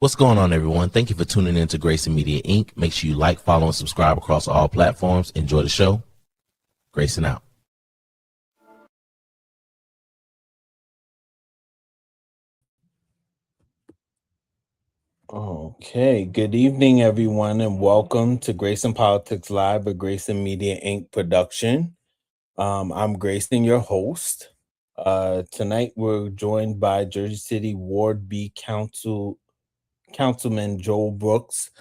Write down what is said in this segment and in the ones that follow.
What's going on, everyone? Thank you for tuning in to Grayson Media Inc. Make sure you like, follow, and subscribe across all platforms. Enjoy the show. Grayson out. Okay, good evening, everyone, and welcome to Grayson Politics Live, a Grayson Media Inc. production. I'm Grayson, your host. Tonight, we're joined by Jersey City Ward B Councilman Joel Brooks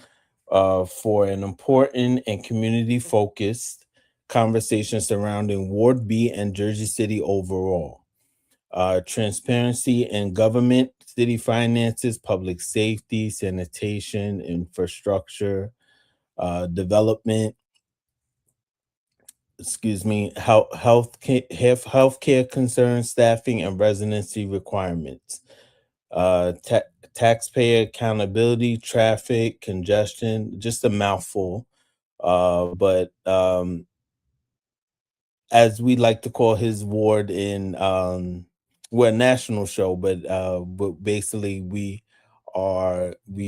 for an important and community-focused conversation surrounding Ward B and Jersey City overall. Transparency in government, city finances, public safety, sanitation, infrastructure, development, healthcare concerns, staffing, and residency requirements, taxpayer accountability, traffic, congestion, just a mouthful. But as we like to call his ward in we're a national show, but basically we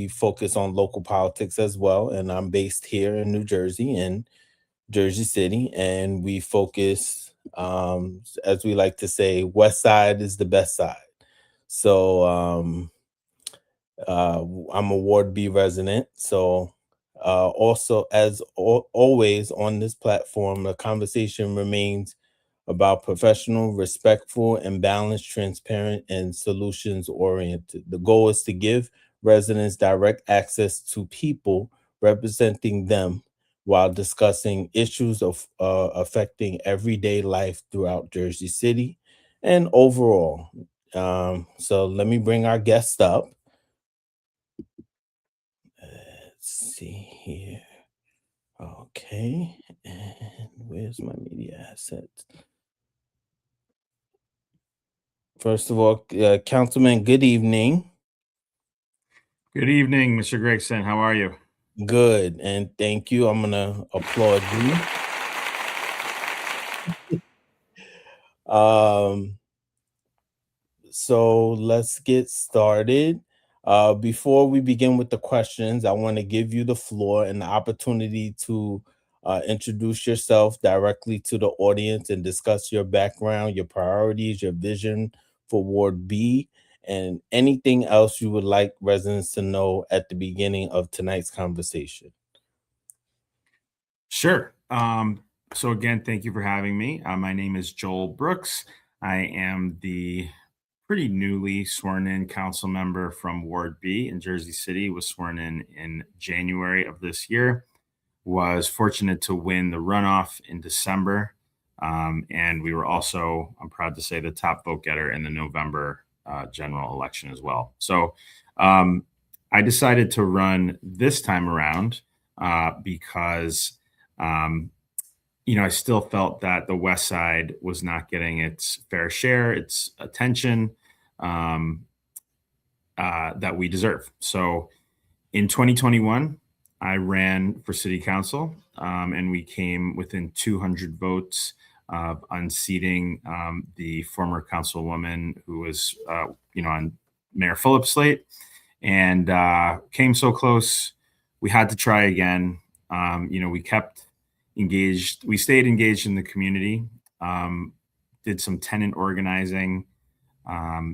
focus on local politics as well. And I'm based here in New Jersey, in Jersey City, and we focus, as we like to say, West Side is the best side. So I'm a Ward B resident. So also, as always on this platform, the conversation remains about professional, respectful, and balanced, transparent, and solutions oriented. The goal is to give residents direct access to people representing them while discussing issues of affecting everyday life throughout Jersey City and overall. So let me bring our guest up. Let's see here. Okay, and where's my media assets? First of all, Councilman, good evening. Good evening, Mr. Grayson. How are you? Good, and thank you. I'm gonna applaud you. So let's get started. Before we begin with the questions, I want to give you the floor and the opportunity to introduce yourself directly to the audience and discuss your background, your priorities, your vision for Ward B, and anything else you would like residents to know at the beginning of tonight's conversation. Sure. So again, thank you for having me. My name is Joel Brooks. I am the pretty newly sworn in council member from Ward B in Jersey City. Was sworn in January of this year. Was fortunate to win the runoff in December. And we were also, I'm proud to say, the top vote getter in the November general election as well. So I decided to run this time around because I still felt that the West Side was not getting its fair share, its attention that we deserve. So in 2021, I ran for city council, and we came within 200 votes of unseating the former councilwoman who was, on Mayor Phillips' slate, and came so close. We had to try again. We kept engaged. We stayed engaged in the community, did some tenant organizing,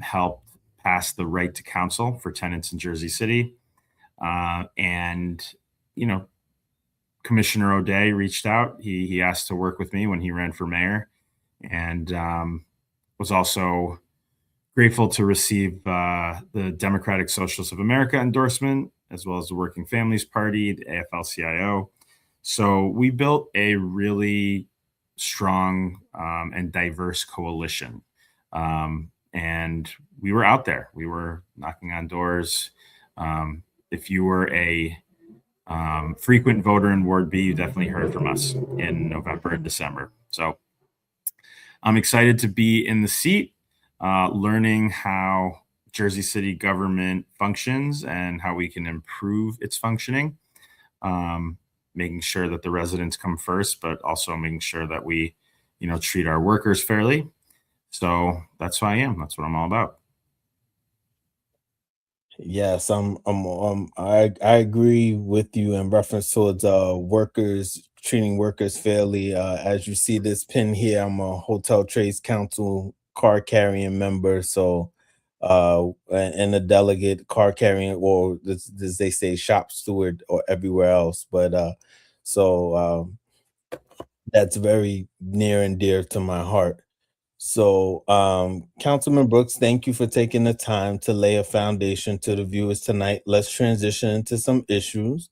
helped pass the right to counsel for tenants in Jersey City. And Commissioner O'Day reached out. He asked to work with me when he ran for mayor, and was also grateful to receive the Democratic Socialists of America endorsement, as well as the Working Families Party, the AFL-CIO. So we built a really strong and diverse coalition. And we were out there. We were knocking on doors. If you were a frequent voter in Ward B, you definitely heard from us in November and December. So I'm excited to be in the seat, learning how Jersey City government functions and how we can improve its functioning, making sure that the residents come first, but also making sure that we, treat our workers fairly. So that's who I am. That's what I'm all about. Yes, I agree with you in reference towards workers treating workers fairly. As you see this pin here, I'm a Hotel Trades Council car carrying member, so and a delegate car carrying, or as they say, shop steward or everywhere else. But so that's very near and dear to my heart. So, Councilman Brooks, thank you for taking the time to lay a foundation to the viewers tonight. Let's transition into some issues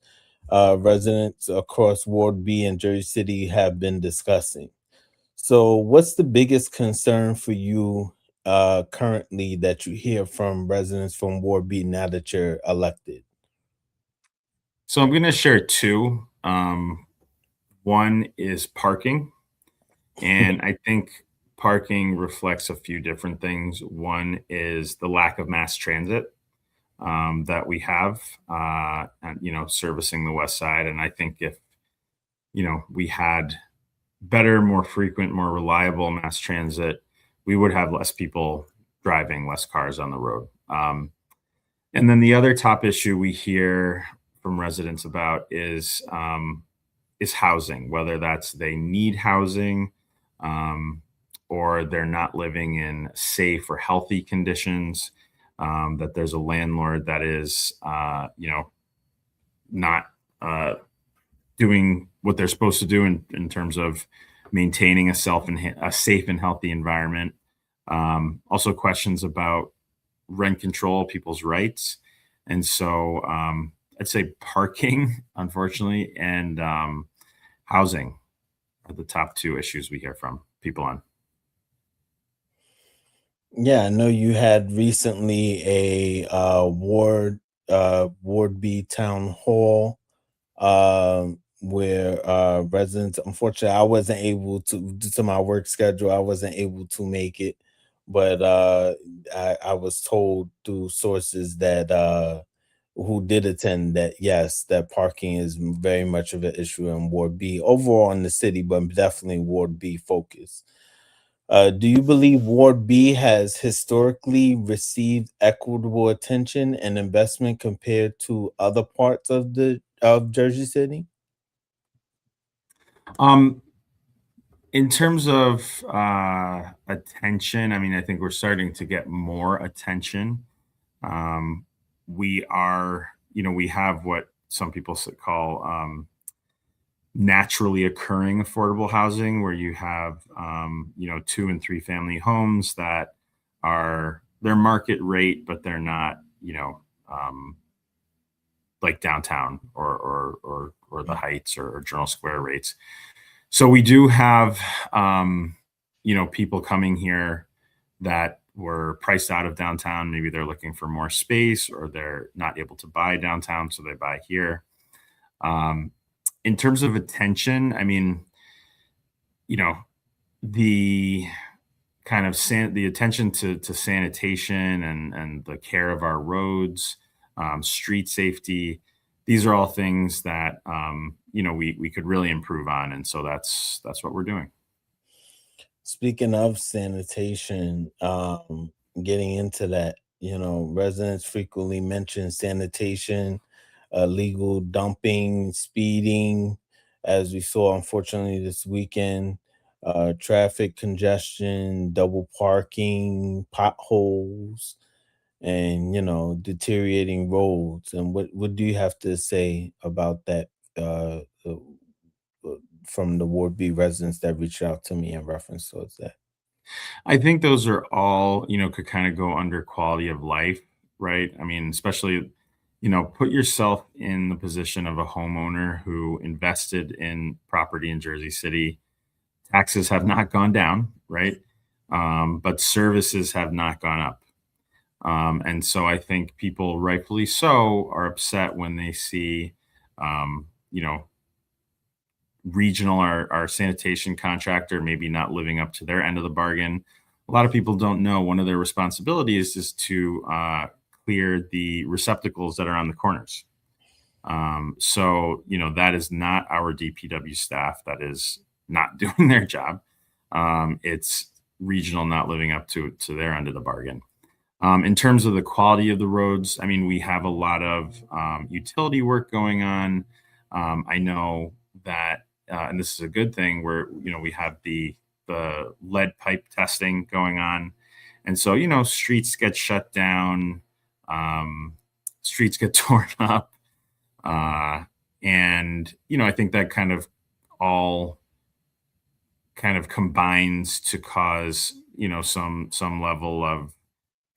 residents across Ward B and Jersey City have been discussing. So, what's the biggest concern for you currently that you hear from residents from Ward B now that you're elected? So I'm going to share two. One is parking. And I think parking reflects a few different things. One is the lack of mass transit that we have, and, servicing the West Side. And I think if, we had better, more frequent, more reliable mass transit, we would have less people driving, less cars on the road. And then the other top issue we hear from residents about is housing, whether that's they need housing, or they're not living in safe or healthy conditions, that there's a landlord that is, not doing what they're supposed to do in terms of maintaining a safe and healthy environment. Also questions about rent control, people's rights. And so I'd say parking, unfortunately, and housing are the top two issues we hear from people on. Yeah, I know you had recently a Ward B town hall where residents, unfortunately I wasn't able to, due to my work schedule, I wasn't able to make it, but I was told through sources that who did attend that yes, that parking is very much of an issue in Ward B, overall in the city, but definitely Ward B focus. Do you believe Ward B has historically received equitable attention and investment compared to other parts of Jersey City? Um, in terms of attention, I mean, I think we're starting to get more attention. Um, we have what some people call naturally occurring affordable housing, where you have, 2 and 3 family homes that are their market rate, but they're not, um, like downtown or the Heights or Journal Square rates. So we do have, people coming here that were priced out of downtown. Maybe they're looking for more space, or they're not able to buy downtown, so they buy here. Um, in terms of attention, I mean, the kind of the attention to sanitation and the care of our roads, street safety. These are all things that we could really improve on, and so that's what we're doing. Speaking of sanitation, getting into that, residents frequently mention sanitation, illegal dumping, speeding, as we saw unfortunately this weekend, traffic congestion, double parking, potholes, and deteriorating roads. And what do you have to say about that? From the Ward B residents that reached out to me in reference towards that. I think those are all, could kind of go under quality of life, right? I mean, especially, put yourself in the position of a homeowner who invested in property in Jersey City. Taxes have not gone down, right? But services have not gone up. And so I think people, rightfully so, are upset when they see, um, you know, our sanitation contractor maybe not living up to their end of the bargain. A lot of people don't know one of their responsibilities is to clear the receptacles that are on the corners. So, that is not our DPW staff that is not doing their job. It's regional not living up to their end of the bargain. In terms of the quality of the roads, I mean, we have a lot of utility work going on. I know that, and this is a good thing, where we have the lead pipe testing going on, and so streets get shut down, streets get torn up, and I think that kind of all kind of combines to cause some level of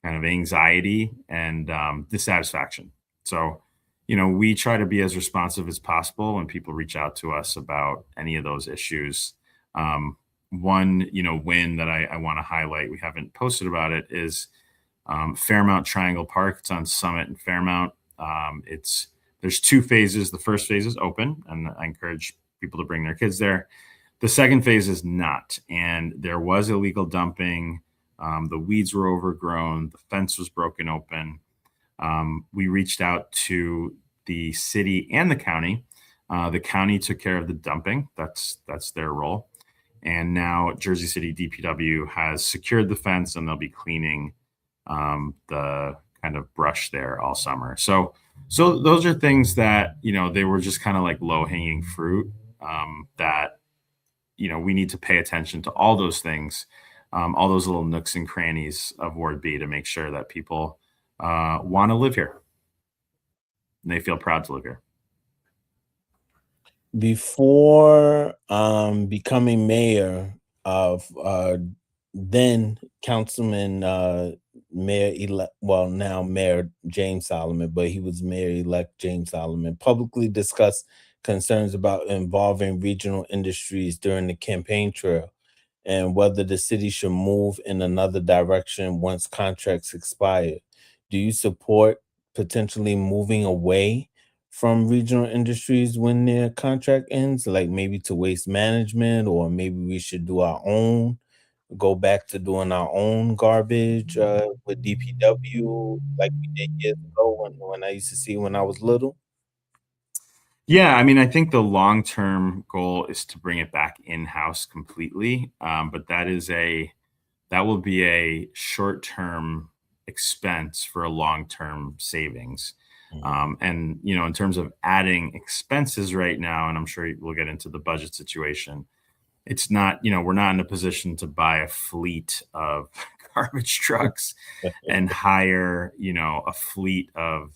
kind of anxiety and dissatisfaction. So, we try to be as responsive as possible when people reach out to us about any of those issues. One, win that I want to highlight, we haven't posted about it, is Fairmount Triangle Park. It's on Summit and Fairmount. There's 2 phases. The first phase is open, and I encourage people to bring their kids there. The second phase is not, and there was illegal dumping. The weeds were overgrown. The fence was broken open. We reached out to the city and the county. The county took care of the dumping. That's their role. And now Jersey City DPW has secured the fence, and they'll be cleaning the kind of brush there all summer. So those are things that, they were just kind of like low hanging fruit that, we need to pay attention to all those things. All those little nooks and crannies of Ward B to make sure that people want to live here and they feel proud to live here. Before becoming mayor of then Councilman now Mayor James Solomon, but he was Mayor-elect James Solomon, publicly discussed concerns about involving regional industries during the campaign trail, and whether the city should move in another direction once contracts expire. Do you support potentially moving away from regional industries when their contract ends, like maybe to waste management, or maybe we should go back to doing our own garbage with DPW like we did years ago when I used to see when I was little? Yeah, I mean, I think the long-term goal is to bring it back in-house completely, but that will be a short-term expense for a long-term savings. And in terms of adding expenses right now, and I'm sure we'll get into the budget situation, it's not, we're not in a position to buy a fleet of garbage trucks and hire, a fleet of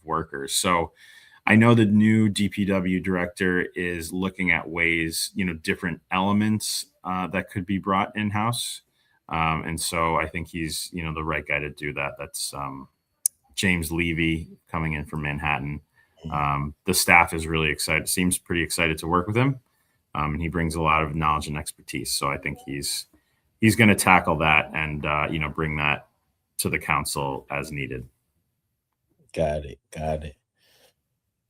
workers. So I know the new DPW director is looking at ways, different elements that could be brought in-house. And so I think he's, the right guy to do that. That's James Levy coming in from Manhattan. The staff is really excited, seems pretty excited to work with him. And he brings a lot of knowledge and expertise. So I think he's going to tackle that and, bring that to the council as needed. Got it.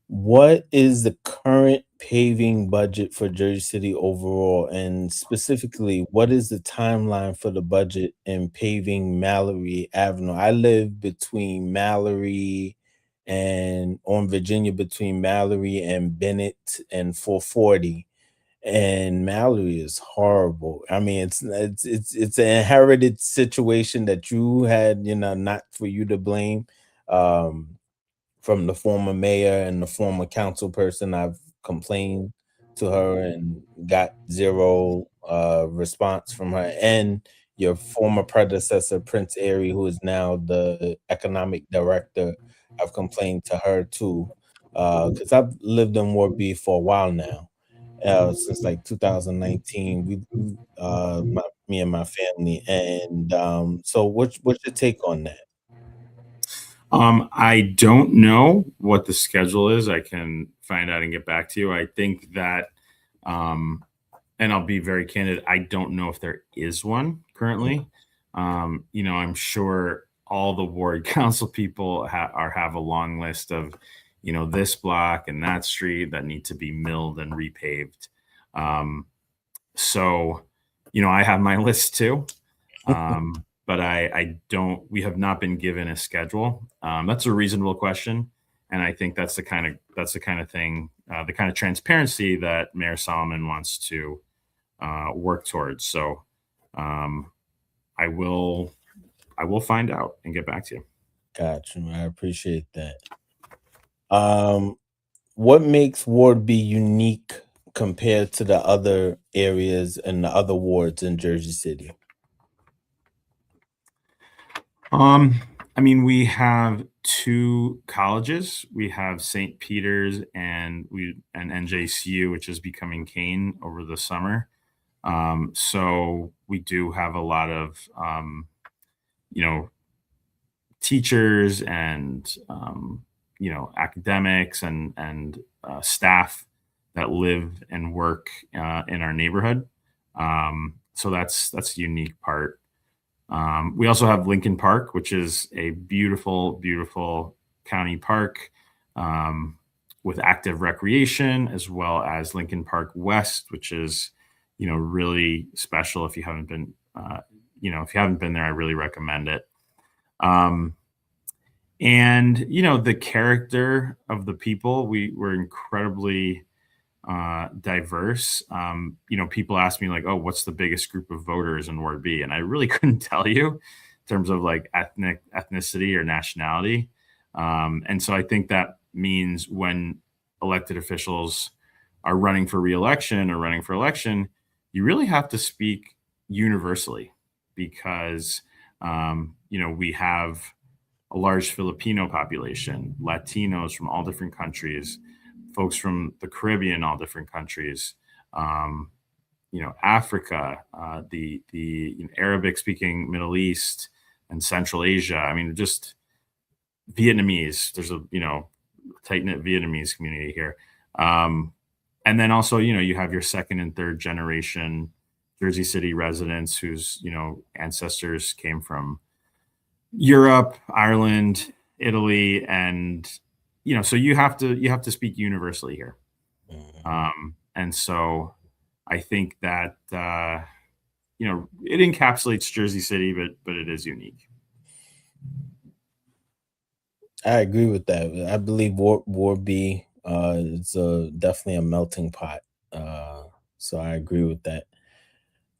What is the current paving budget for Jersey City overall? And specifically, what is the timeline for the budget in paving Mallory Avenue? I live between Mallory and on Virginia, between Mallory and Bennett and 440. And Mallory is horrible. I mean, it's an inherited situation that you had, not for you to blame. From the former mayor and the former council person. I've complained to her and got zero response from her. And your former predecessor, Prince Airy, who is now the economic director, I've complained to her too. Because I've lived in Ward B for a while now. Since like 2019, me and my family. And so what's your take on that? I don't know what the schedule is. I can find out and get back to you. I think that, and I'll be very candid, I don't know if there is one currently. I'm sure all the ward council people have a long list of, this block and that street that need to be milled and repaved. So, I have my list too. But we have not been given a schedule. That's a reasonable question. And I think that's the kind of thing, the kind of transparency that Mayor Solomon wants to work towards. So I will I will find out and get back to you. Gotcha. I appreciate that. What makes Ward B unique compared to the other areas and the other wards in Jersey City? I mean, we have two colleges. We have St. Peter's and NJCU, which is becoming Kane over the summer. So we do have a lot of teachers and academics and staff that live and work in our neighborhood. So that's a unique part. We also have Lincoln Park, which is a beautiful, beautiful county park with active recreation, as well as Lincoln Park West, which is, really special. If you haven't been, there, I really recommend it. And the character of the people, we're incredibly diverse. People ask me like, oh, what's the biggest group of voters in Ward B? And I really couldn't tell you in terms of like ethnicity or nationality. And so I think that means when elected officials are running for reelection or running for election, you really have to speak universally because, we have a large Filipino population, Latinos from all different countries, folks from the Caribbean, all different countries, Africa, the Arabic-speaking Middle East and Central Asia. I mean, just Vietnamese. There's a tight-knit Vietnamese community here, and then also you have your second and third generation Jersey City residents whose ancestors came from Europe, Ireland, Italy, and so you have to speak universally here. And so I think that it encapsulates Jersey City, but it is unique. I agree with that. I believe Ward B is definitely a melting pot. So I agree with that.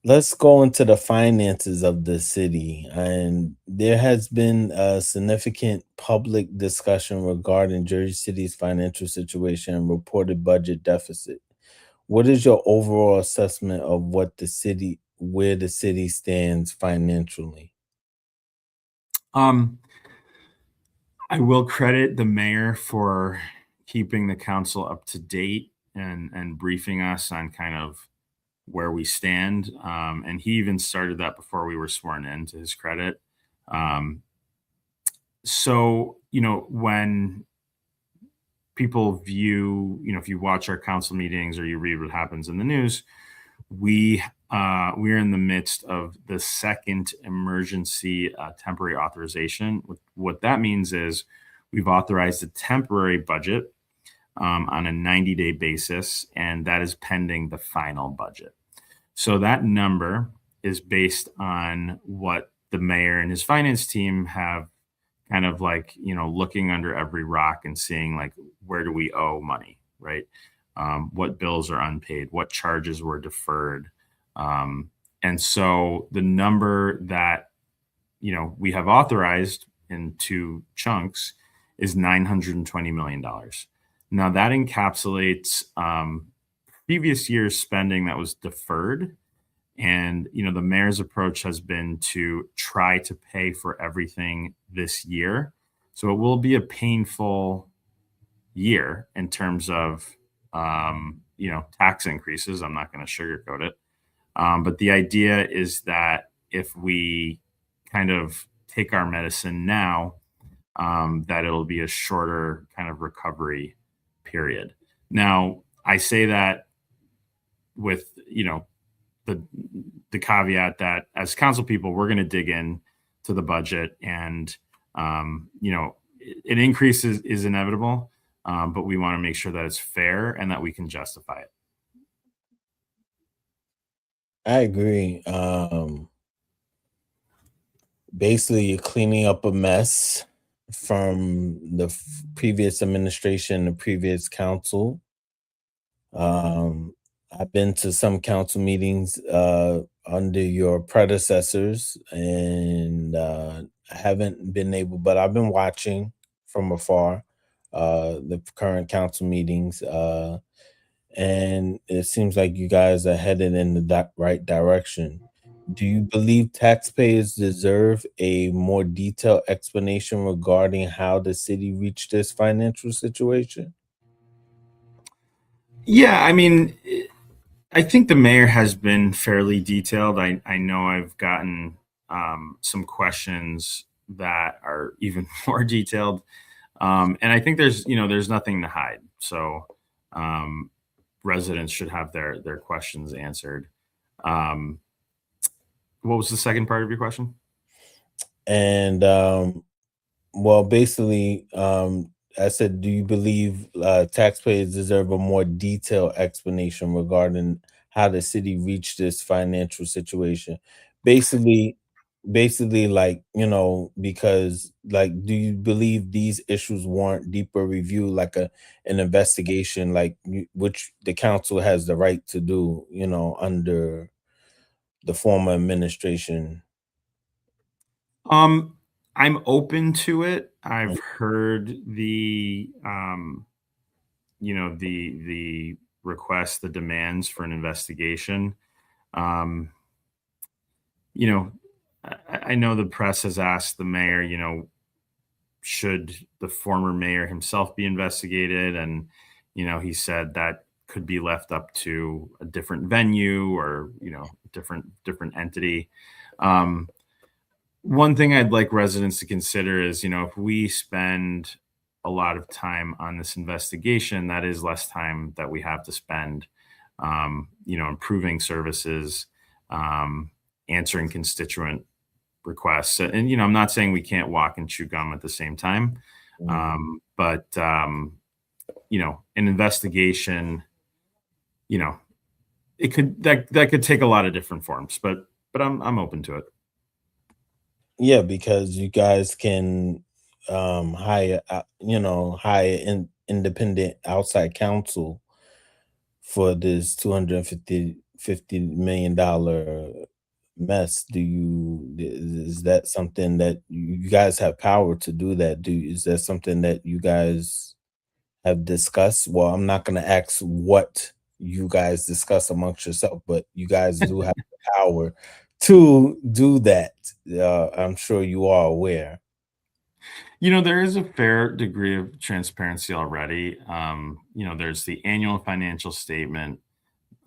Let's go into the finances of the city. And there has been a significant public discussion regarding Jersey City's financial situation and reported budget deficit. What is your overall assessment of where the city stands financially? I will credit the mayor for keeping the council up to date and briefing us on kind of where we stand. And he even started that before we were sworn in, to his credit. So, when people view, if you watch our council meetings or you read what happens in the news, we're in the midst of the second emergency temporary authorization. What that means is we've authorized a temporary budget on a 90-day basis, and that is pending the final budget. So that number is based on what the mayor and his finance team have kind of like, looking under every rock and seeing like, where do we owe money, right? What bills are unpaid, what charges were deferred. And so the number that, we have authorized in two chunks is $920 million. Now that encapsulates previous year's spending that was deferred. And, the mayor's approach has been to try to pay for everything this year. So it will be a painful year in terms of, tax increases. I'm not going to sugarcoat it. But the idea is that if we kind of take our medicine now, that it'll be a shorter kind of recovery period. Now, I say that with, the caveat that as council people, we're going to dig in to the budget and, an increase is inevitable, but we want to make sure that it's fair and that we can justify it. I agree. Basically, you're cleaning up a mess from the previous administration, the previous council. I've been to some council meetings under your predecessors, and haven't been able, but I've been watching from afar the current council meetings, and it seems like you guys are headed in the right direction. Do you believe taxpayers deserve a more detailed explanation regarding how the city reached this financial situation? Yeah, I mean, I think the mayor has been fairly detailed. I know I've gotten some questions that are even more detailed, and I think there's nothing to hide. So um, residents should have their questions answered. Um, what was the second part of your question? And well, basically, I said, do you believe taxpayers deserve a more detailed explanation regarding how the city reached this financial situation? Basically, like, because, like, do you believe these issues warrant deeper review, like an investigation, like which the council has the right to do, under the former administration? Um, I'm open to it. I've heard the request, the demands for an investigation. Um, you know, I know the press has asked the mayor, should the former mayor himself be investigated? And, he said that could be left up to a different venue or, different entity. Um, One thing I'd like residents to consider is, if we spend a lot of time on this investigation, that is less time that we have to spend, improving services, answering constituent requests. And, I'm not saying we can't walk and chew gum at the same time. But, an investigation, that could take a lot of different forms, but I'm open to it. Yeah, because you guys can hire independent outside counsel for this 250 million dollar mess. Is that something that you guys have power to do that? Is that something that you guys have discussed? Well, I'm not going to ask what you guys discuss amongst yourself, but you guys do have the power to do that. I'm sure you are aware. There is a fair degree of transparency already. There's the annual financial statement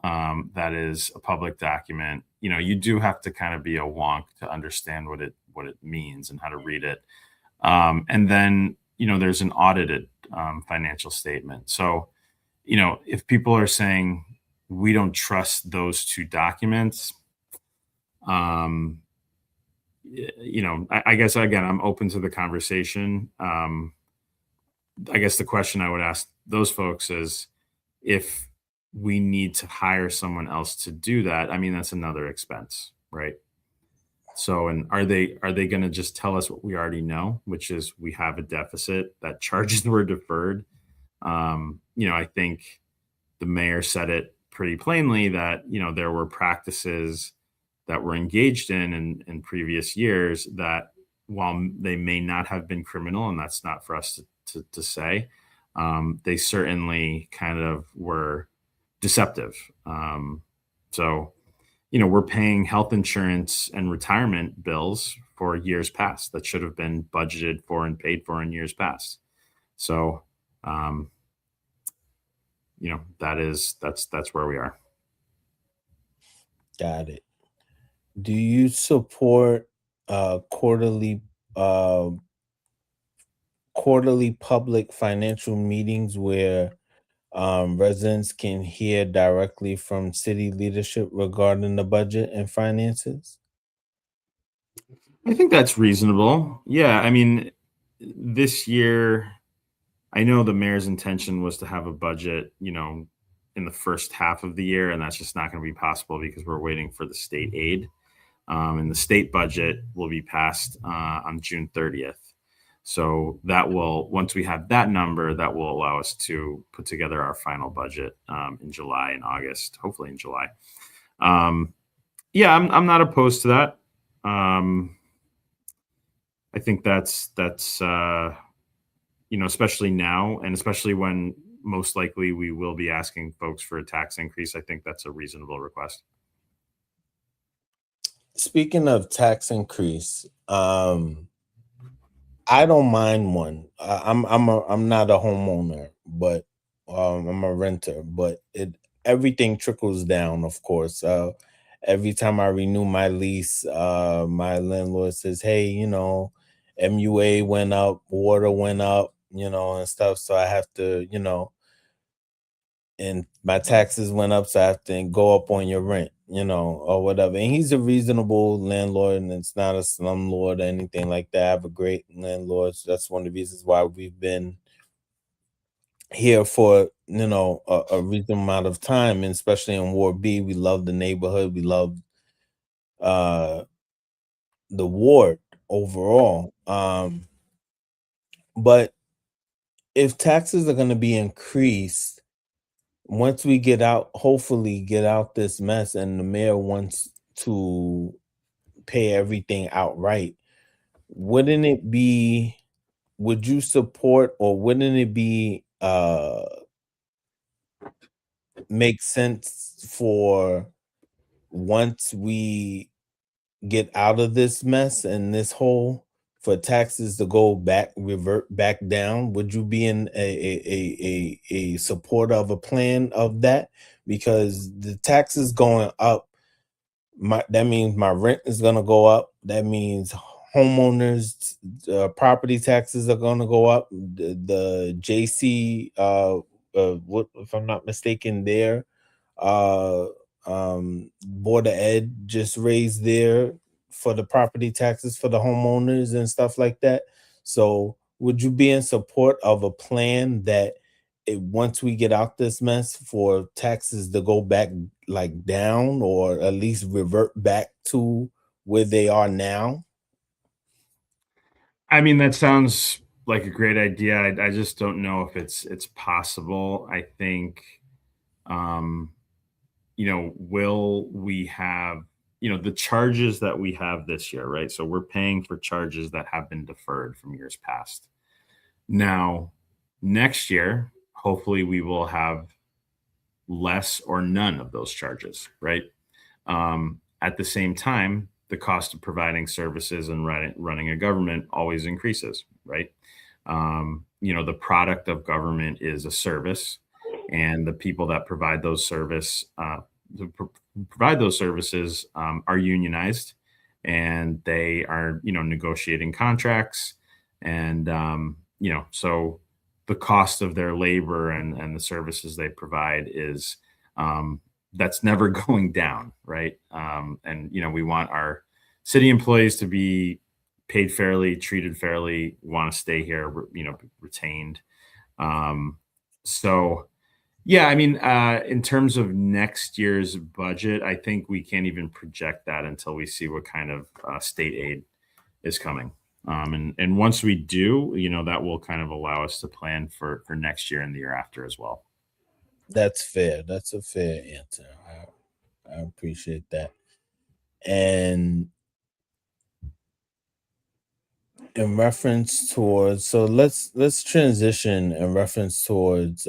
that is a public document. You do have to kind of be a wonk to understand what it means and how to read it. And then there's an audited financial statement. So if people are saying we don't trust those two documents, I guess again, I'm open to the conversation. I guess the question I would ask those folks is if we need to hire someone else to do that, I mean, that's another expense, right? So, and are they going to just tell us what we already know, which is we have a deficit, that charges were deferred? I think the mayor said it pretty plainly that, there were practices that were engaged in previous years that, while they may not have been criminal, and that's not for us to say, they certainly kind of were deceptive. So, we're paying health insurance and retirement bills for years past that should have been budgeted for and paid for in years past. So, that's where we are. Got it. Do you support quarterly uh, public financial meetings where residents can hear directly from city leadership regarding the budget and finances? I think that's reasonable. Yeah, I mean, this year, I know the mayor's intention was to have a budget, in the first half of the year, and that's just not going to be possible because we're waiting for the state aid. And the state budget will be passed on June 30th. So once we have that number, that will allow us to put together our final budget in July and August, hopefully in July. Yeah, I'm not opposed to that. I think that's especially now, and especially when most likely we will be asking folks for a tax increase. I think that's a reasonable request. Speaking of tax increase, I don't mind one. I'm not a homeowner, but I'm a renter. But everything trickles down, of course. Every time I renew my lease, my landlord says, "Hey, MUA went up, water went up, and stuff." So I have to, and my taxes went up, so I have to go up on your rent, or whatever. And he's a reasonable landlord, and it's not a slumlord or anything like that. I have a great landlord, so that's one of the reasons why we've been here for a reasonable amount of time, and especially in Ward B. We love the neighborhood, we love uh the ward overall. But if taxes are going to be increased, once we hopefully get out this mess, and the mayor wants to pay everything outright, would you support, or wouldn't it be make sense for, once we get out of this mess and this hole, for taxes to revert back down? Would you be in a supporter of a plan of that? Because the taxes going up, that means my rent is going to go up. That means homeowners property taxes are going to go up. The JC what, if I'm not mistaken, there Board of Ed just raised their, for the property taxes for the homeowners and stuff like that. So would you be in support of a plan that, once we get out this mess, for taxes to go back like down, or at least revert back to where they are now? I mean, that sounds like a great idea. I just don't know if it's possible. I think, um, will we have, the charges that we have this year, right? So we're paying for charges that have been deferred from years past. Now, next year, hopefully we will have less or none of those charges, right? At the same time, the cost of providing services and running a government always increases, right? The product of government is a service, and the people that provide those services are unionized, and they are negotiating contracts, and so the cost of their labor and the services they provide is that's never going down, right? And we want our city employees to be paid fairly, treated fairly, want to stay here, retained. So yeah, I mean, in terms of next year's budget, I think we can't even project that until we see what kind of state aid is coming. And once we do, that will kind of allow us to plan for next year and the year after as well. That's fair. That's a fair answer. I appreciate that. And in reference towards, so let's transition in reference towards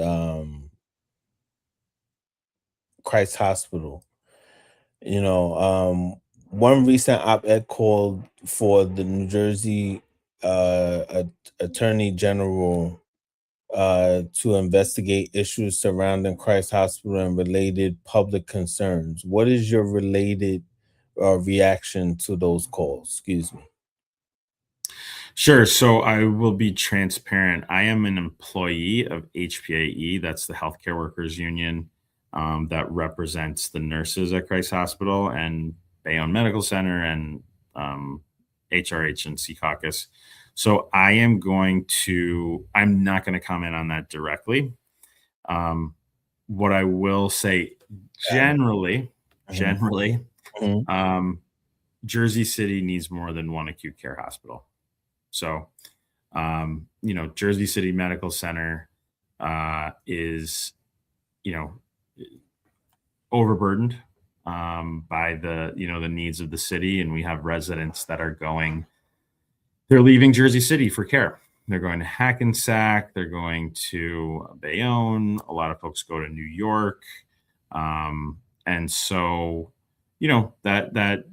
Christ Hospital. One recent op-ed called for the New Jersey Attorney General to investigate issues surrounding Christ Hospital and related public concerns. What is your related reaction to those calls? Excuse me. Sure. So I will be transparent. I am an employee of HPAE. That's the Healthcare Workers Union that represents the nurses at Christ Hospital and Bayonne Medical Center and HRH and Secaucus. So I'm not going to comment on that directly. What I will say generally, Jersey City needs more than one acute care hospital. So, Jersey City Medical Center is, overburdened by the needs of the city, and we have residents that are going they're leaving Jersey City for care. They're going to Hackensack. They're going to Bayonne. A lot of folks go to New York. And so, that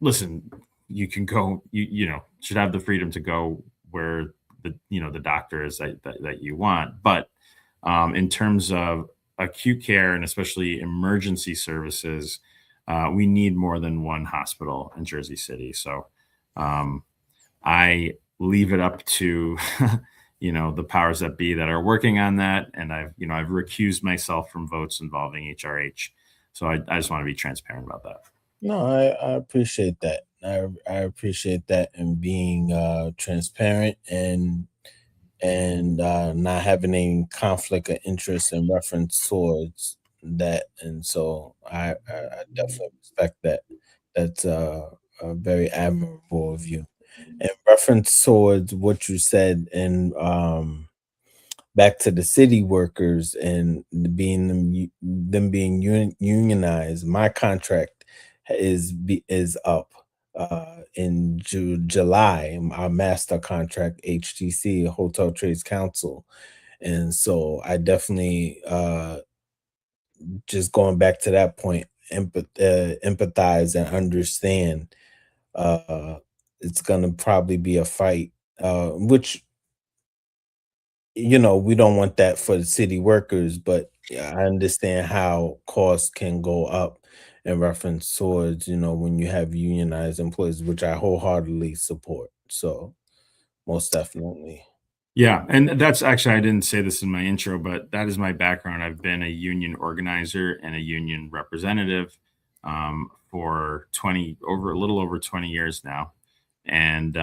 listen, you can go, should have the freedom to go where the doctor is that you want. But in terms of acute care and especially emergency services, we need more than one hospital in Jersey City. So I leave it up to the powers that be that are working on that, and I've recused myself from votes involving HRH. So I just want to be transparent about that. No, I appreciate that. I appreciate that, and being transparent and not having any conflict of interest in reference towards that. And so I definitely respect that. That's very admirable of you. In reference towards what you said, and back to the city workers and them being unionized, my contract is up in July. Our master contract, HTC, Hotel Trades Council. And so I definitely, just going back to that point, empathize and understand. It's gonna probably be a fight, which we don't want that for the city workers, but yeah, I understand how costs can go up in reference towards, when you have unionized employees, which I wholeheartedly support. So most definitely. Yeah, and that's actually, I didn't say this in my intro, but that is my background. I've been a union organizer and a union representative for a little over 20 years now. And,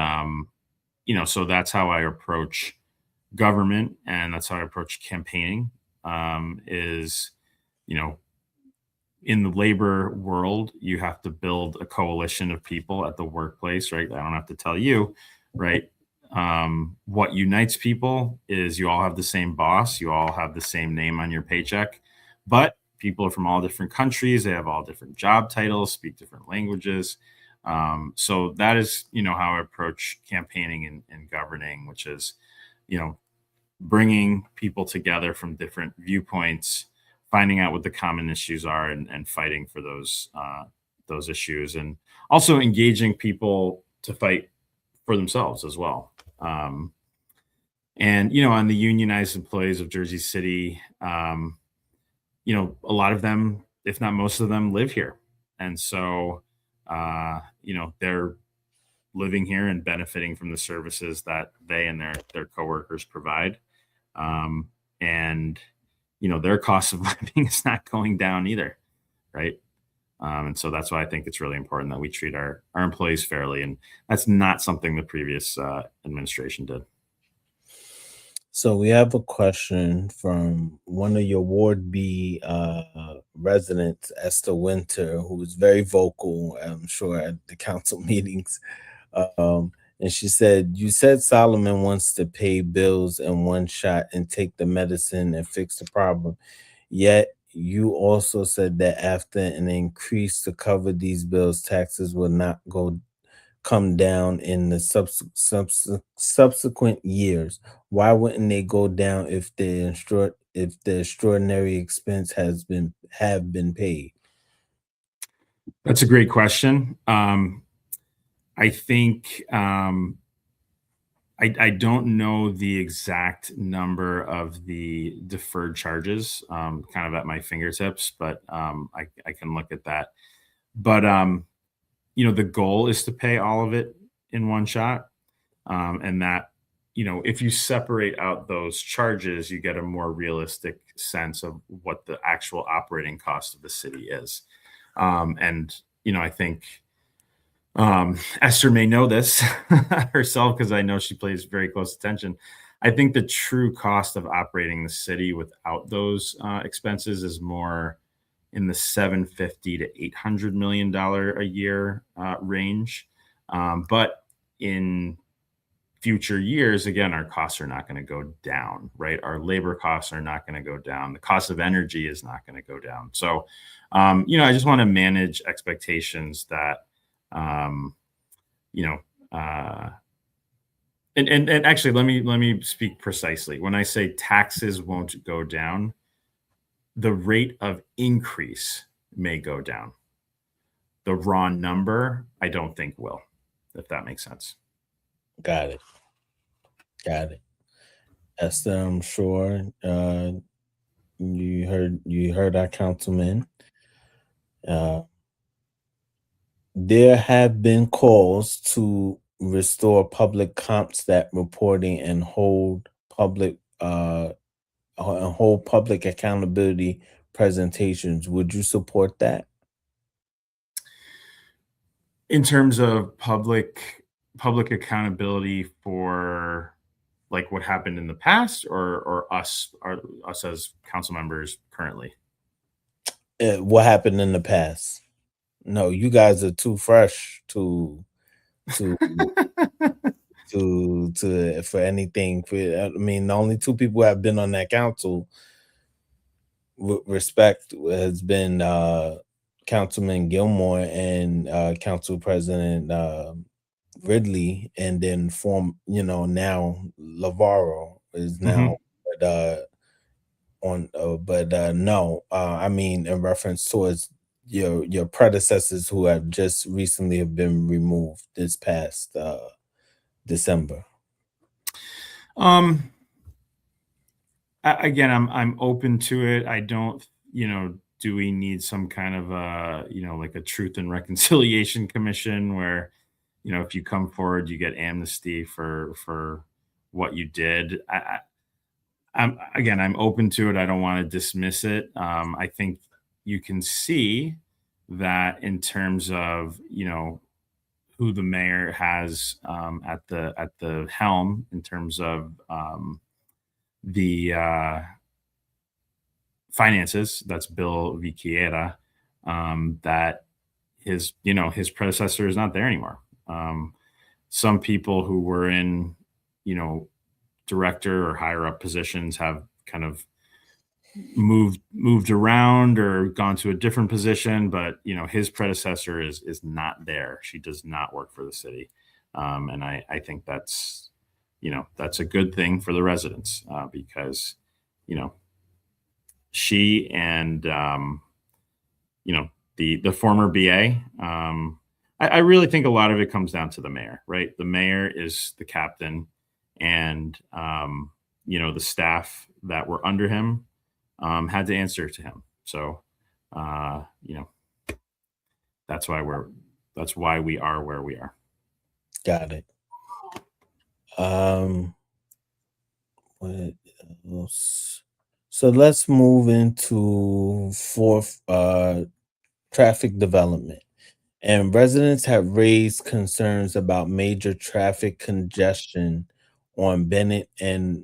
so that's how I approach government, and that's how I approach campaigning, is, in the labor world, you have to build a coalition of people at the workplace, right? I don't have to tell you, right? What unites people is you all have the same boss, you all have the same name on your paycheck, but people are from all different countries, they have all different job titles, speak different languages. So that is, how I approach campaigning and governing, which is, bringing people together from different viewpoints, finding out what the common issues are, and fighting for those issues, and also engaging people to fight for themselves as well. And on the unionized employees of Jersey City, a lot of them, if not most of them, live here, and so they're living here and benefiting from the services that they and their coworkers provide. And their cost of living is not going down either, right? And so that's why I think it's really important that we treat our employees fairly, and that's not something the previous administration did. So we have a question from one of your Ward B residents, Esther Winter, who is very vocal, I'm sure, at the council meetings. And she said, "You said Solomon wants to pay bills in one shot and take the medicine and fix the problem. Yet you also said that after an increase to cover these bills, taxes will not come down in the subsequent years. Why wouldn't they go down if the extraordinary expense have been paid?" That's a great question. I think I don't know the exact number of the deferred charges, kind of at my fingertips, but I can look at that. But the goal is to pay all of it in one shot, and that if you separate out those charges, you get a more realistic sense of what the actual operating cost of the city is. And I think Esther may know this herself, because I know she pays very close attention. I think the true cost of operating the city without those expenses is more in the $750 to $800 million a year range. But in future years, again, our costs are not going to go down, right? Our labor costs are not going to go down. The cost of energy is not going to go down. So, I just want to manage expectations that, And actually, let me speak precisely. When I say taxes won't go down, the rate of increase may go down. The raw number, I don't think will, if that makes sense. Got it. Got it. Esther, I'm sure you heard our councilman. There have been calls to restore public CompStat reporting and hold public accountability presentations. Would you support that? In terms of public accountability for like what happened in the past, or us as council members currently? What happened in the past? No, you guys are too fresh to for anything. I mean, the only two people who have been on that council with respect has been Councilman Gilmore and Council President Ridley, and then now Lavaro is now, no, I mean in reference towards your predecessors who have just recently have been removed this past December. Again, I'm open to it. I don't, do we need some kind of like a truth and reconciliation commission where, if you come forward, you get amnesty for what you did. I'm open to it. I don't want to dismiss it. I think you can see that in terms of, who the mayor has at the helm in terms of the finances. That's Bill Vichiera. That his predecessor is not there anymore. Some people who were in, director or higher up positions have kind of moved around or gone to a different position, but his predecessor is not there. She does not work for the city, and I think that's that's a good thing for the residents, because she and the former BA. I really think a lot of it comes down to the mayor, right? The mayor is the captain, and the staff that were under him had to answer to him. So that's why we are where we are. Got it. What else? So let's move into fourth, traffic development. And residents have raised concerns about major traffic congestion on Bennett and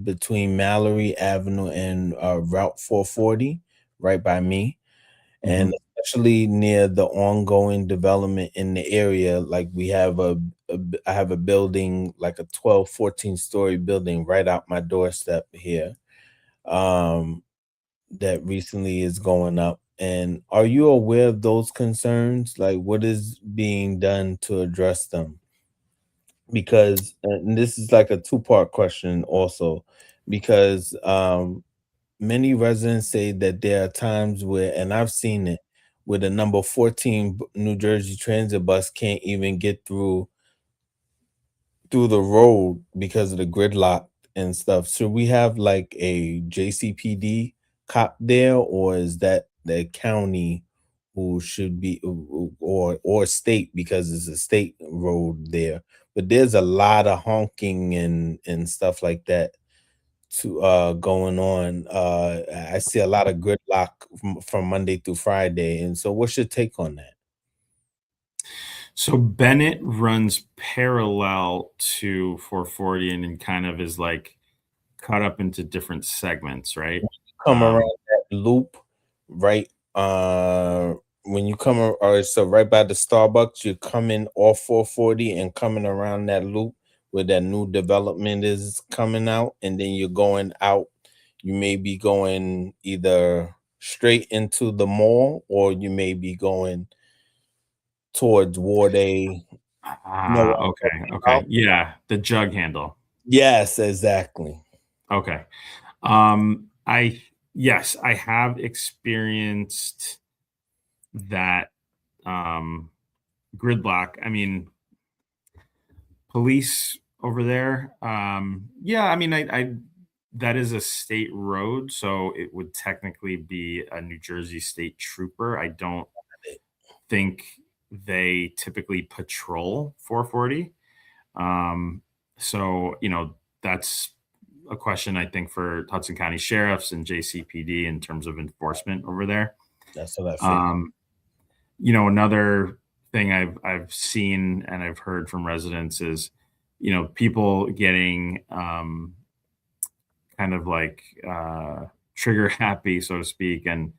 between Mallory Avenue and Route 440, right by me. And especially near the ongoing development in the area. Like I have a building, like a 12, 14-story building right out my doorstep here, that recently is going up. And are you aware of those concerns? Like, what is being done to address them? Because, and this is like a two-part question also, because many residents say that there are times where, and I've seen it, where the number 14 New Jersey Transit bus can't even get through the road because of the gridlock and stuff. Should we have like a JCPD cop there, or is that the county who should be, or state, because it's a state road there? But there's a lot of honking and stuff like that going on. I see a lot of gridlock from Monday through Friday. And so what's your take on that? So Bennett runs parallel to 440 and kind of is like cut up into different segments, right? Come around that loop, right? When you come, so right by the Starbucks, you're coming off 440 and coming around that loop where that new development is coming out, and then you're going out. You may be going either straight into the mall, or you may be going towards Ward A. No. Okay. Yeah, the jug handle. Yes, exactly. Okay. I yes, I have experienced that gridlock. I mean, police over there. Yeah, I mean, I that is a state road, so it would technically be a New Jersey state trooper. I don't think they typically patrol 440. So that's a question I think for Hudson County sheriffs and JCPD in terms of enforcement over there. That's what I figured. Another thing I've seen and I've heard from residents is, people getting kind of like trigger happy, so to speak, and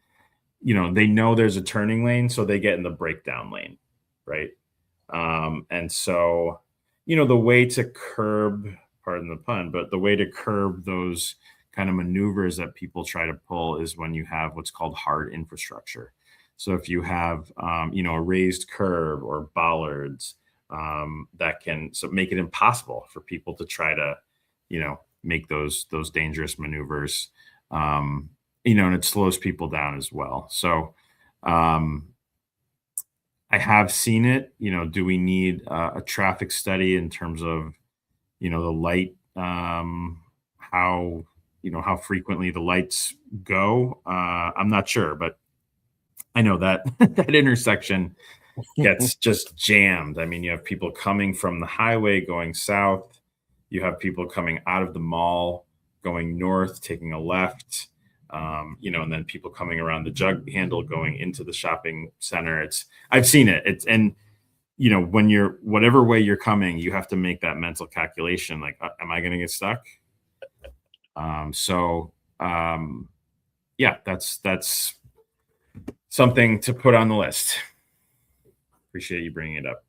they know there's a turning lane, so they get in the breakdown lane, right? And so, the way to curb, pardon the pun, but the way to curb those kind of maneuvers that people try to pull is when you have what's called hard infrastructure. So if you have, a raised curb or bollards that can make it impossible for people to try to, make those dangerous maneuvers, and it slows people down as well. So I have seen it. Do we need a traffic study in terms of, the light, how frequently the lights go? I'm not sure, but I know that that intersection gets just jammed. I mean, you have people coming from the highway going south. You have people coming out of the mall going north, taking a left. And then people coming around the jug handle going into the shopping center. I've seen it. When you're whatever way you're coming, you have to make that mental calculation. Like, am I going to get stuck? Yeah, that's something to put on the list. Appreciate you bringing it up.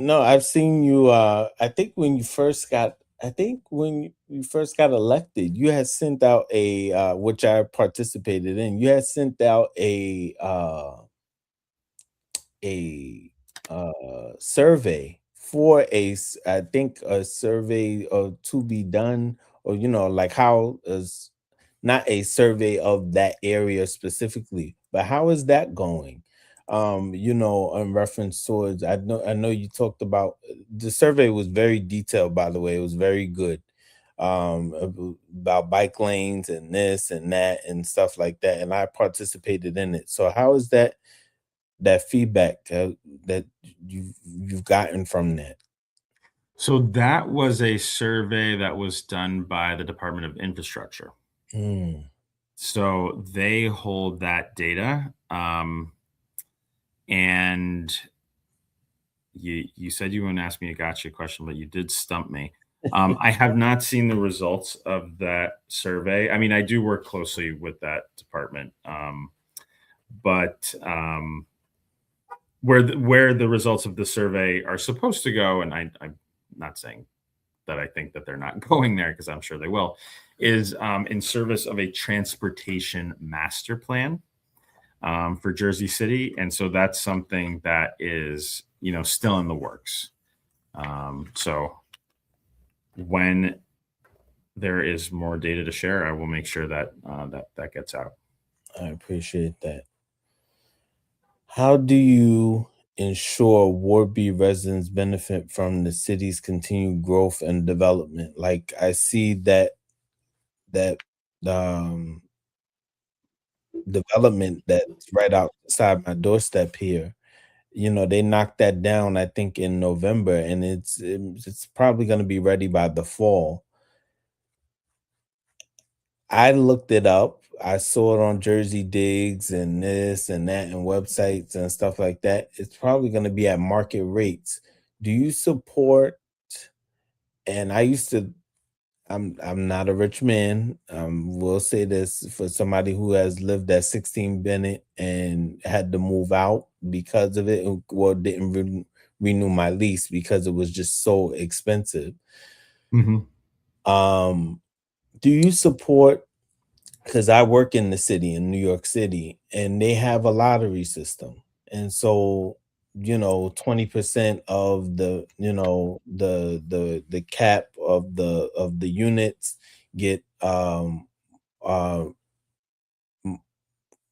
No, I've seen you. I think when you first got elected, you had sent out a which I participated in. You had sent out a survey for I think a survey to be done, or like how is not a survey of that area specifically, but how is that going? In reference towards, I know you talked about the survey was very detailed, by the way. It was very good. About bike lanes and this and that and stuff like that, and I participated in it. So how is that feedback that you've gotten from that? So that was a survey that was done by the Department of Infrastructure. So they hold that data. And you said you wouldn't ask me a gotcha question, but you did stump me. I have not seen the results of that survey. I mean, I do work closely with that department, but where the results of the survey are supposed to go, and I'm not saying that I think that they're not going there, because I'm sure they will, is in service of a transportation master plan for Jersey City. And so that's something that is, still in the works. So when there is more data to share, I will make sure that that gets out. I appreciate that. How do you ensure Ward B residents benefit from the city's continued growth and development? Like, I see that um development that's right outside my doorstep here. They knocked that down, I think, in November, and it's probably going to be ready by the fall. I looked it up. I saw it on Jersey Digs and this and that and websites and stuff like that. It's probably going to be at market rates. Do you support? And I'm not a rich man. Will say this for somebody who has lived at 16 Bennett and had to move out because of it. Well, didn't renew my lease because it was just so expensive. Do you support? Because I work in the city in New York City, and they have a lottery system. And so 20% of the, the cap of the units get uh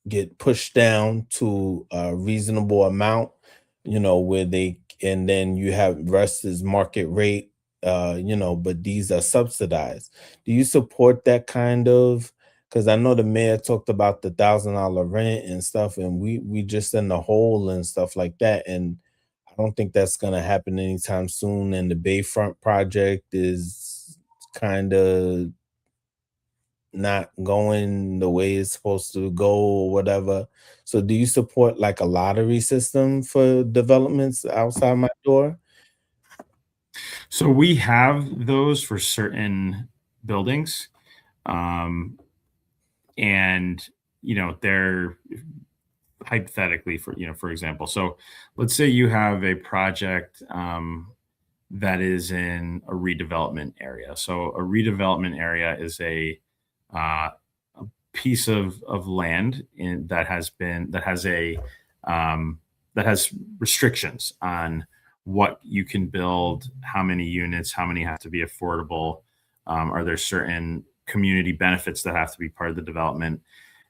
get pushed down to a reasonable amount, where and then you have rest is market rate, but these are subsidized. Do you support that kind of? Because I know the mayor talked about the $1,000 rent and stuff, and we just in the hole and stuff like that. And I don't think that's gonna happen anytime soon. And the Bayfront project is kind of not going the way it's supposed to go or whatever. So do you support like a lottery system for developments outside my door? So we have those for certain buildings. Um, and they're hypothetically, for example, so let's say you have a project that is in a redevelopment area. So a redevelopment area is a piece of land that has restrictions on what you can build, how many units, how many have to be affordable. Are there certain community benefits that have to be part of the development?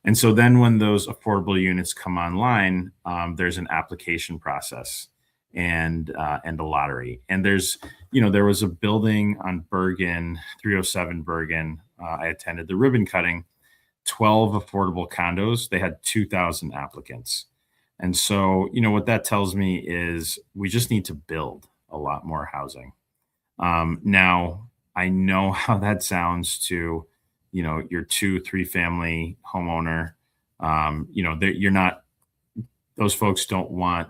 And so then when those affordable units come online, there's an application process and a lottery. And there was a building on Bergen, 307 Bergen. I attended the ribbon cutting, 12 affordable condos. They had 2,000 applicants. And so, what that tells me is we just need to build a lot more housing. Now, I know how that sounds to, your 2-3 family homeowner. You're not, those folks don't want,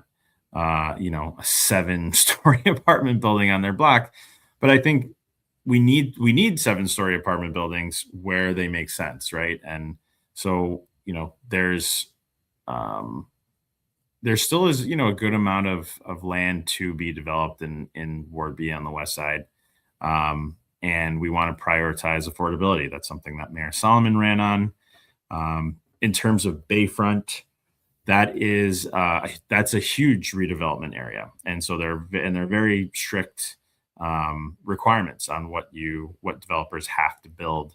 a 7-story apartment building on their block. But I think we need 7-story apartment buildings where they make sense, right? And so, there still is, a good amount of land to be developed in Ward B on the west side. And we want to prioritize affordability. That's something that Mayor Solomon ran on. In terms of Bayfront, that's a huge redevelopment area. And so they're very strict requirements on what developers have to build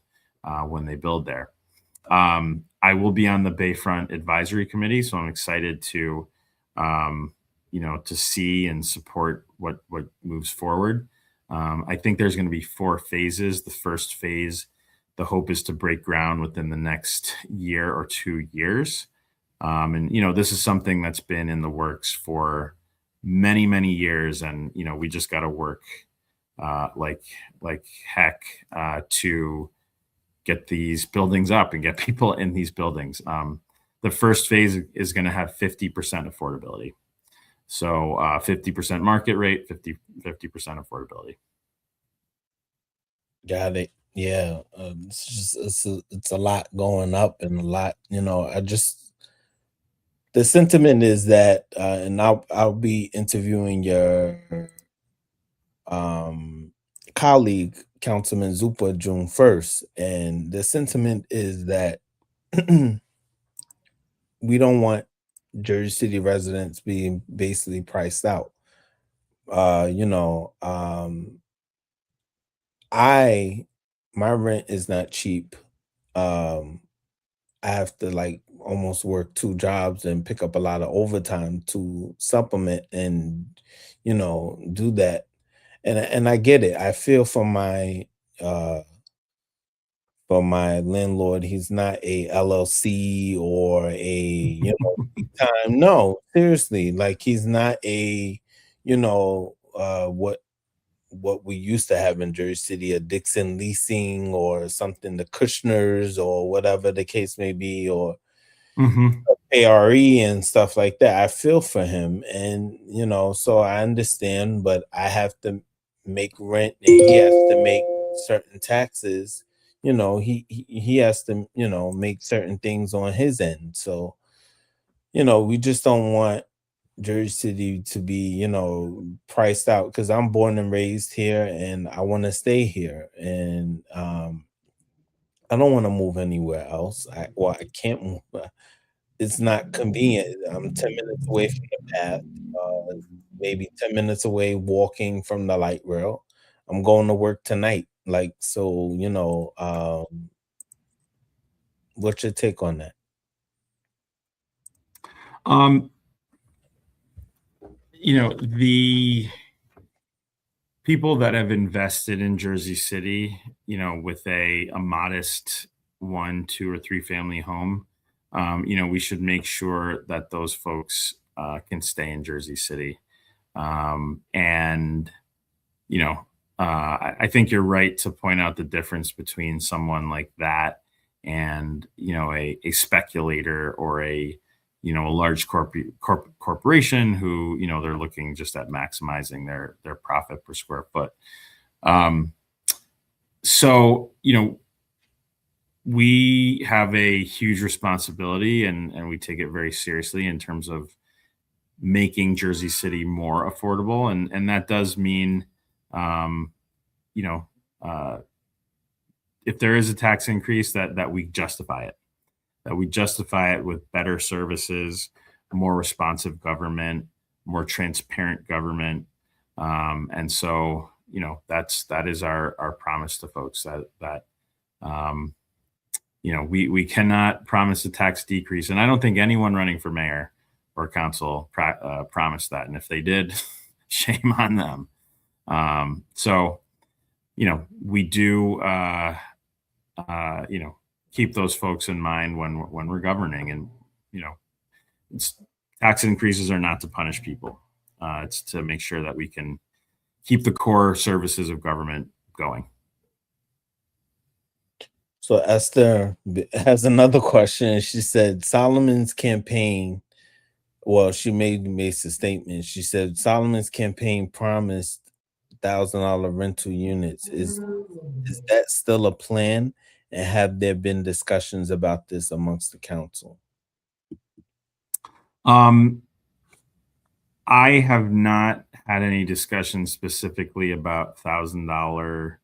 when they build there. I will be on the Bayfront Advisory Committee, so I'm excited to see and support what moves forward. I think there's going to be 4 phases. The first phase, the hope is to break ground within the next year or 2 years. And this is something that's been in the works for many, many years, and we just got to work like heck to get these buildings up and get people in these buildings. The first phase is going to have 50% affordability. So 50% market rate, 50% affordability. Got it. Yeah. It's a lot going up and a lot, the sentiment is that, and I'll be interviewing your colleague, Councilman Zupa, June 1st. And the sentiment is that we don't want Jersey City residents being basically priced out. My rent is not cheap. I have to like almost work 2 jobs and pick up a lot of overtime to supplement and do that. And I get it. I feel for my landlord. He's not a LLC or a big time. No, seriously, like he's not a what we used to have in Jersey City, a Dixon Leasing or something, the Kushners or whatever the case may be, or ARE and stuff like that. I feel for him, and so I understand, but I have to make rent, and he has to make certain taxes. He has to make certain things on his end. So we just don't want Jersey City to be priced out, because I'm born and raised here and I want to stay here, and I don't want to move anywhere else. I can't move. it's not convenient. I'm 10 minutes away from the path, maybe 10 minutes away walking from the light rail. I'm going to work tonight. Like, so, what's your take on that? The people that have invested in Jersey City, with a modest 1, 2, or 3 family home, we should make sure that those folks can stay in Jersey City. And, I think you're right to point out the difference between someone like that and, a speculator or a large corporation who, they're looking just at maximizing their profit per square foot. So, we have a huge responsibility and we take it very seriously in terms of making Jersey City more affordable. And that does mean, if there is a tax increase that we justify it. That we justify it with better services, more responsive government, more transparent government. And so, that is our promise to folks that we cannot promise a tax decrease. And I don't think anyone running for mayor or council promised that. And if they did, shame on them. So, we do, keep those folks in mind when we're governing. And tax increases are not to punish people. It's to make sure that we can keep the core services of government going. So Esther has another question. She said Solomon's campaign. Well, she made a statement. She said Solomon's campaign promised $1,000 rental units. Is that still a plan? And have there been discussions about this amongst the council? I have not had any discussions specifically about $1,000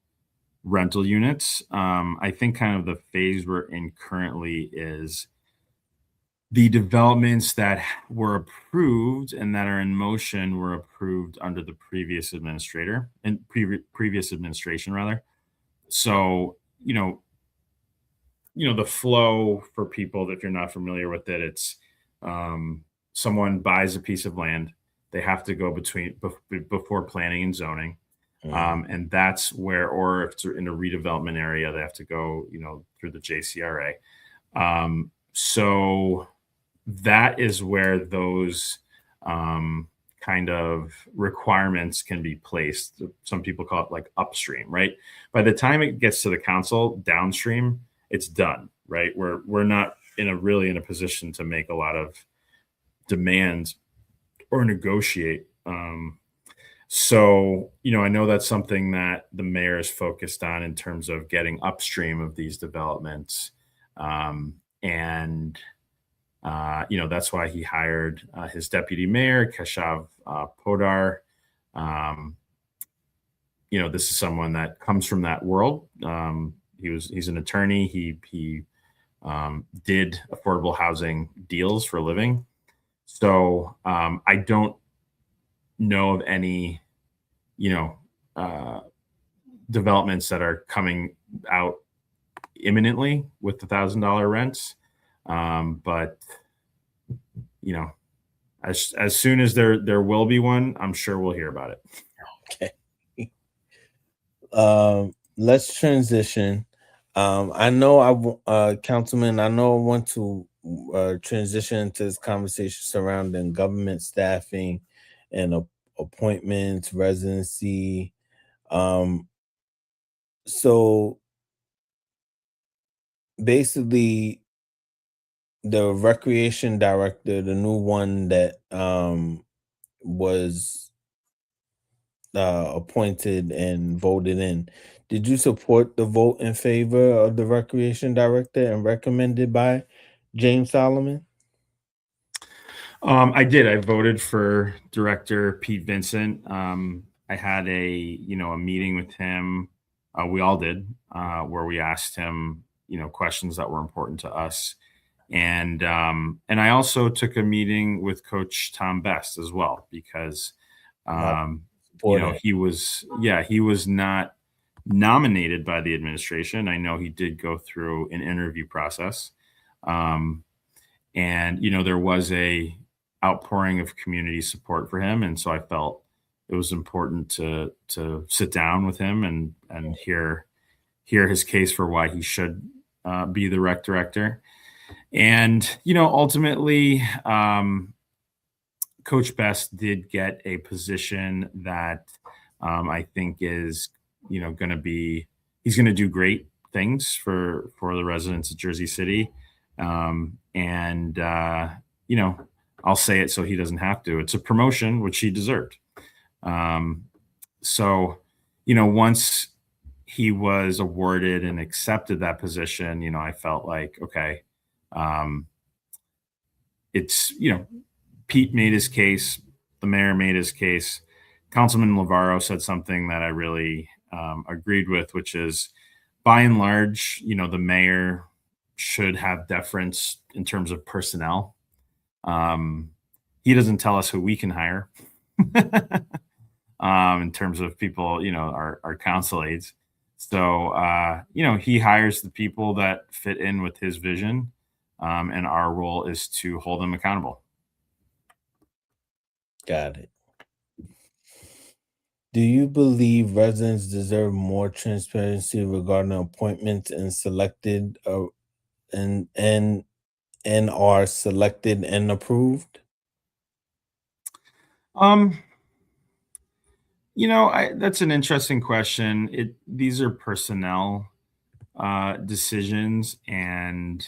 rental units. I think kind of the phase we're in currently is the developments that were approved and that are in motion were approved under the previous administrator and previous administration rather. So, the flow for people, if you're not familiar with it, it's someone buys a piece of land. They have to go before planning and zoning. And that's where, or if it's in a redevelopment area, they have to go, through the JCRA. So that is where those kind of requirements can be placed. Some people call it like upstream, right? By the time it gets to the council downstream, it's done, right? We're not really in a position to make a lot of demands or negotiate. So, I know that's something that the mayor is focused on in terms of getting upstream of these developments. That's why he hired his deputy mayor, Keshav Podar. This is someone that comes from that world. He's an attorney. He did affordable housing deals for a living. So I don't know of any, developments that are coming out imminently with the $1,000 rents. But as soon as there will be one, I'm sure we'll hear about it. Okay. Let's transition. I know Councilman, I want to transition into this conversation surrounding government staffing and appointments, residency. So basically, the recreation director, the new one that was appointed and voted in, did you support the vote in favor of the recreation director and recommended by James Solomon? I did. I voted for Director Pete Vincent. I had a meeting with him. We all did, where we asked him, questions that were important to us. And I also took a meeting with Coach Tom Best as well, because he was not nominated by the administration. I know he did go through an interview process. And there was a outpouring of community support for him. And so I felt it was important to sit down with him and hear his case for why he should be the rec director. And, ultimately, Coach Best did get a position that I think is, going to be, he's going to do great things for the residents of Jersey City. I'll say it so he doesn't have to. It's a promotion, which he deserved. Once he was awarded and accepted that position, I felt like, okay, it's, Pete made his case, the mayor made his case. Councilman Navarro said something that I really agreed with, which is, by and large, the mayor should have deference in terms of personnel. He doesn't tell us who we can hire in terms of people, our council aides. So, he hires the people that fit in with his vision. And our role is to hold them accountable. Got it. Do you believe residents deserve more transparency regarding appointments and selected and are selected and approved? That's an interesting question. These are personnel decisions, and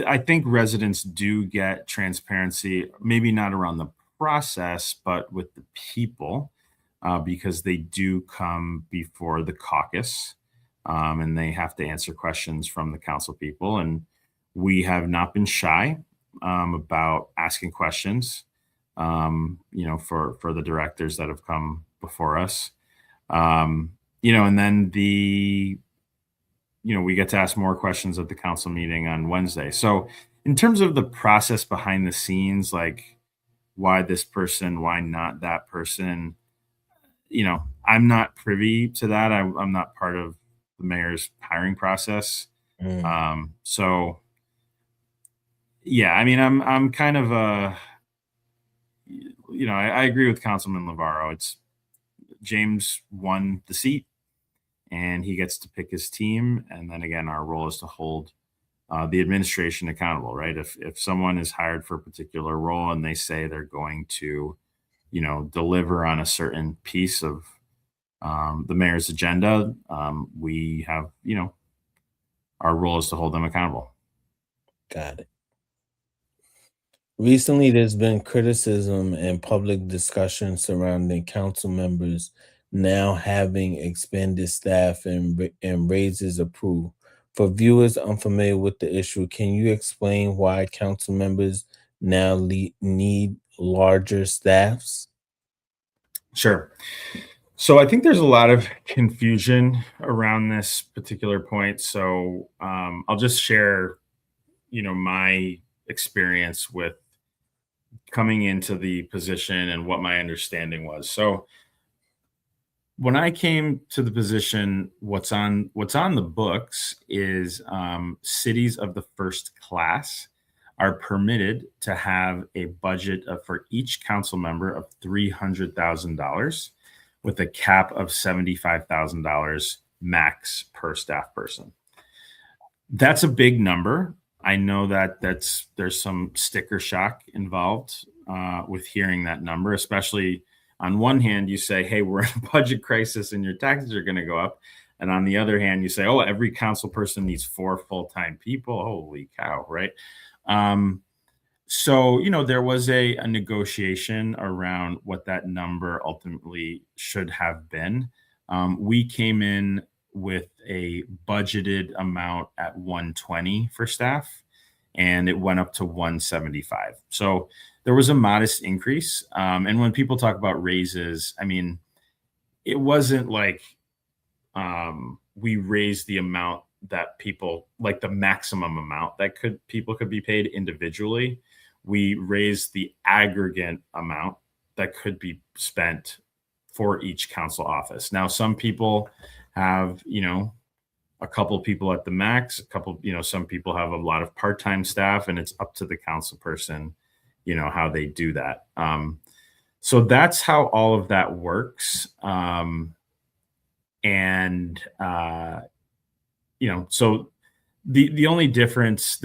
I think residents do get transparency, maybe not around the process, but with the people, because they do come before the caucus, and they have to answer questions from the council people. And we have not been shy about asking questions, for the directors that have come before us. And then we get to ask more questions at the council meeting on Wednesday. So in terms of the process behind the scenes, like why this person, why not that person, I'm not privy to that. I'm not part of the mayor's hiring process. So yeah, I'm kind of I agree with Councilman Navarro. It's James won the seat, and he gets to pick his team. And then again, our role is to hold the administration accountable, right? If someone is hired for a particular role and they say they're going to, deliver on a certain piece of the mayor's agenda, we have, our role is to hold them accountable. Got it. Recently, there's been criticism and public discussion surrounding council members now having expanded staff and raises approved. For viewers unfamiliar with the issue, can you explain why council members now need larger staffs? Sure. So I think there's a lot of confusion around this particular point. So I'll just share, my experience with coming into the position and what my understanding was. So when I came to the position, what's on the books is cities of the first class are permitted to have a budget for each council member of $300,000 with a cap of $75,000 max per staff person. That's a big number. I know that there's some sticker shock involved with hearing that number, especially on one hand, you say, hey, we're in a budget crisis and your taxes are going to go up. And on the other hand, you say, oh, every council person needs 4 full-time people. Holy cow, right? So, there was a negotiation around what that number ultimately should have been. We came in with a budgeted amount at 120 for staff, and it went up to 175. So there was a modest increase. And when people talk about raises, it wasn't like we raised the amount that people, like the maximum amount that people could be paid individually. We raised the aggregate amount that could be spent for each council office. Now, some people have, a couple people at the max, some people have a lot of part-time staff, and it's up to the council person, how they do that. So that's how all of that works. So the only difference,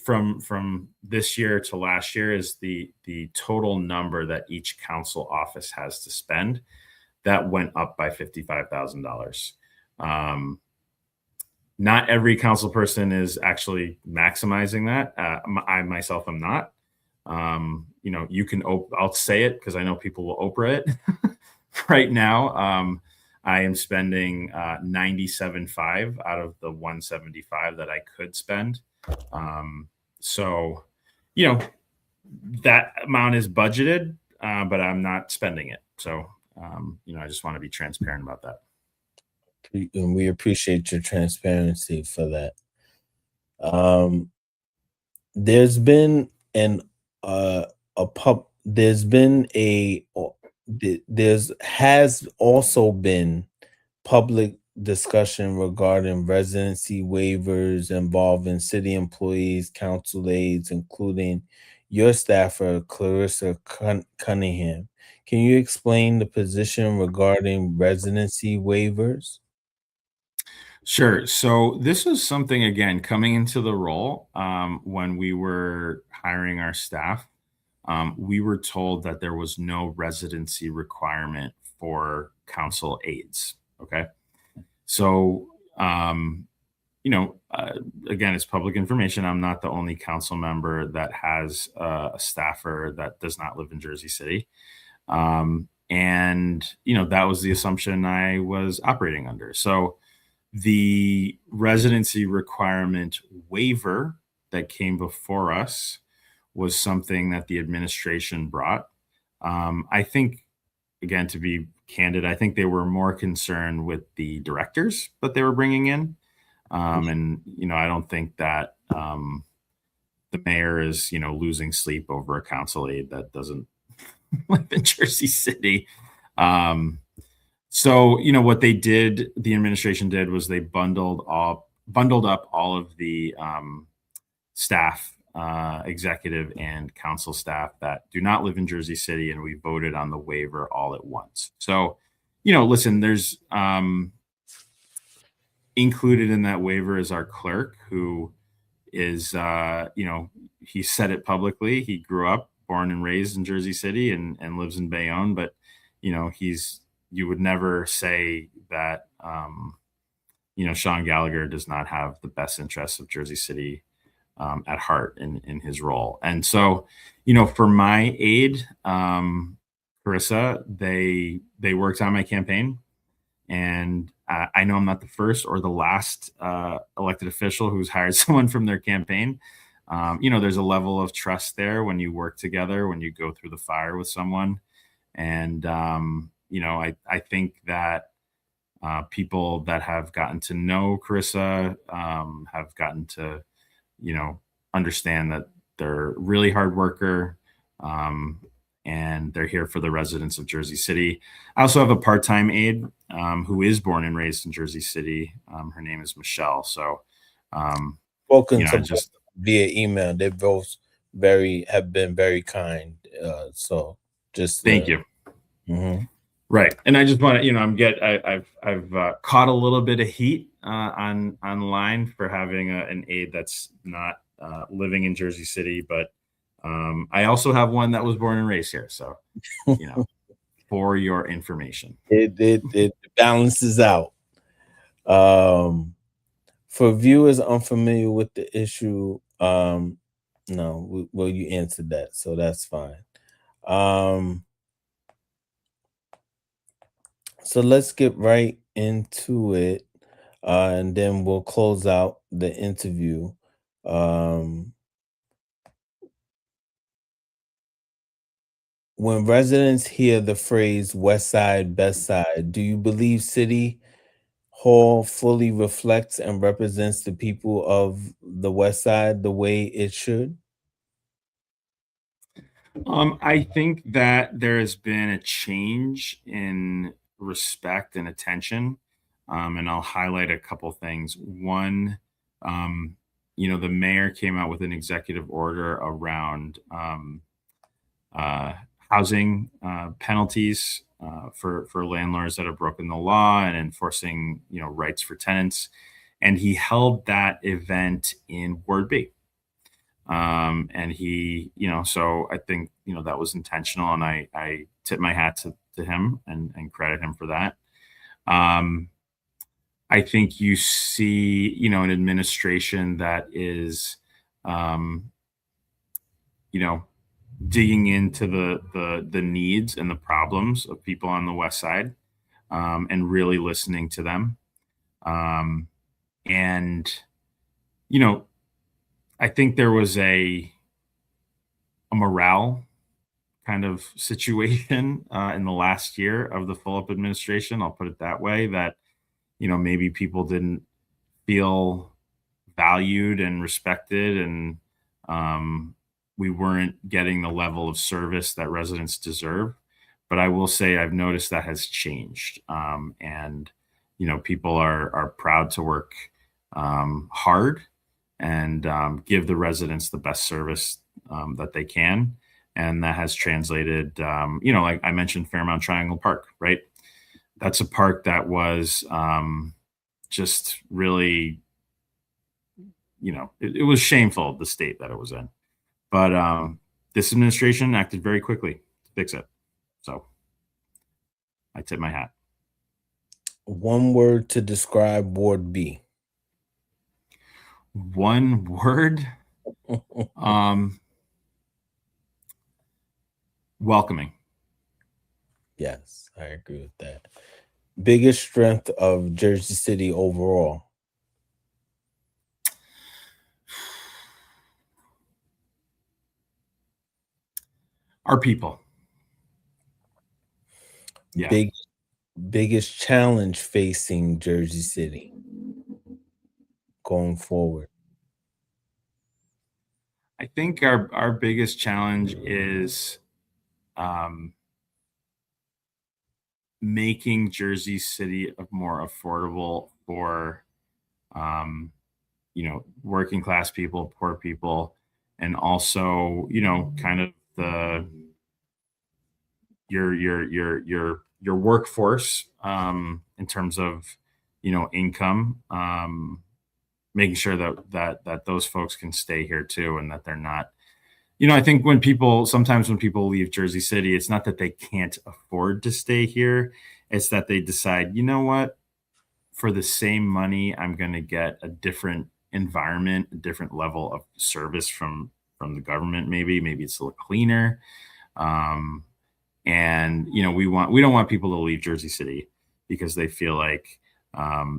from this year to last year is the total number that each council office has to spend. That went up by $55,000. Not every council person is actually maximizing that. I myself am not. You can, I'll say it because I know people will Oprah it. Right now, I am spending $97,500 out of the $175,000 that I could spend. So, that amount is budgeted, but I'm not spending it. So, I just want to be transparent about that. And we appreciate your transparency for that. There's been has also been public discussion regarding residency waivers involving city employees, council aides, including your staffer, Clarissa Cunningham. Can you explain the position regarding residency waivers? Sure. So this was something, again, coming into the role, when we were hiring our staff, we were told that there was no residency requirement for council aides. Okay. So, again, it's public information. I'm not the only council member that has a staffer that does not live in Jersey City. And, that was the assumption I was operating under. So the residency requirement waiver that came before us was something that the administration brought. I think, again, to be candid, I think they were more concerned with the directors that they were bringing in. And, I don't think that the mayor is, losing sleep over a council aide that doesn't live in Jersey City. So, what they did, the administration did, was they bundled up all of the staff, executive and council staff that do not live in Jersey City, and we voted on the waiver all at once. So, listen, there's included in that waiver is our clerk, who is, he said it publicly. He grew up, born and raised in Jersey City, and lives in Bayonne, but, you would never say that, Sean Gallagher does not have the best interests of Jersey City at heart in his role. And so, for my aide, Carissa, they worked on my campaign, and I know I'm not the first or the last elected official who's hired someone from their campaign. There's a level of trust there when you work together, when you go through the fire with someone. And, I think that people that have gotten to know Carissa have gotten to, understand that they're a really hard worker, and they're here for the residents of Jersey City. I also have a part-time aide who is born and raised in Jersey City. Her name is Michelle. So, spoken to just via email. They both have been very kind. So just thank you. Mm-hmm. Right. And I just want to, I've caught a little bit of heat online for having an aide that's not living in Jersey City, but I also have one that was born and raised here. So, for your information, it balances out. For viewers unfamiliar with the issue, no, you answered that, so that's fine. So let's get right into it, and then we'll close out the interview. When residents hear the phrase West Side, Best Side, do you believe city hall fully reflects and represents the people of the West Side the way it should? I think that there has been a change in respect and attention, and I'll highlight a couple things. One, the mayor came out with an executive order around uh, housing penalties for landlords that have broken the law and enforcing rights for tenants, and he held that event in Ward B. And he, so I think, that was intentional, and I tip my hat to him and credit him for that. I think you see, an administration that is, digging into the needs and the problems of people on the West Side, and really listening to them. And, I think there was a morale kind of situation in the last year of the Fulop administration. I'll put it that way, that, maybe people didn't feel valued and respected, and we weren't getting the level of service that residents deserve. But I will say I've noticed that has changed. And, people are proud to work hard and give the residents the best service that they can. And that has translated, like I mentioned, Fairmount Triangle Park, right? That's a park that was just really, it was shameful, the state that it was in. But this administration acted very quickly to fix it. So I tip my hat. One word to describe Ward B. One word? Welcoming. Yes, I agree with that. Biggest strength of Jersey City overall? Our people. Yeah. Biggest challenge facing Jersey City going forward? I think our biggest challenge is making Jersey City more affordable for working class people, poor people, and also kind of your workforce in terms of income, making sure that those folks can stay here too, and that they're not. I think sometimes when people leave Jersey City, it's not that they can't afford to stay here. It's that they decide, what, for the same money, I'm going to get a different environment, a different level of service from the government. Maybe it's a little cleaner. And, we don't want people to leave Jersey City because they feel like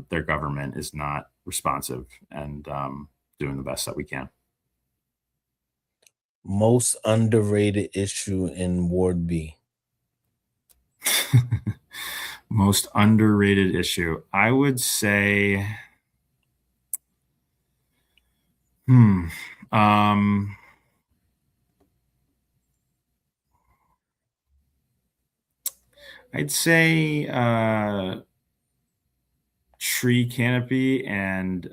their government is not responsive and doing the best that we can. Most underrated issue in Ward B? Most underrated issue, I would say, I'd say tree canopy and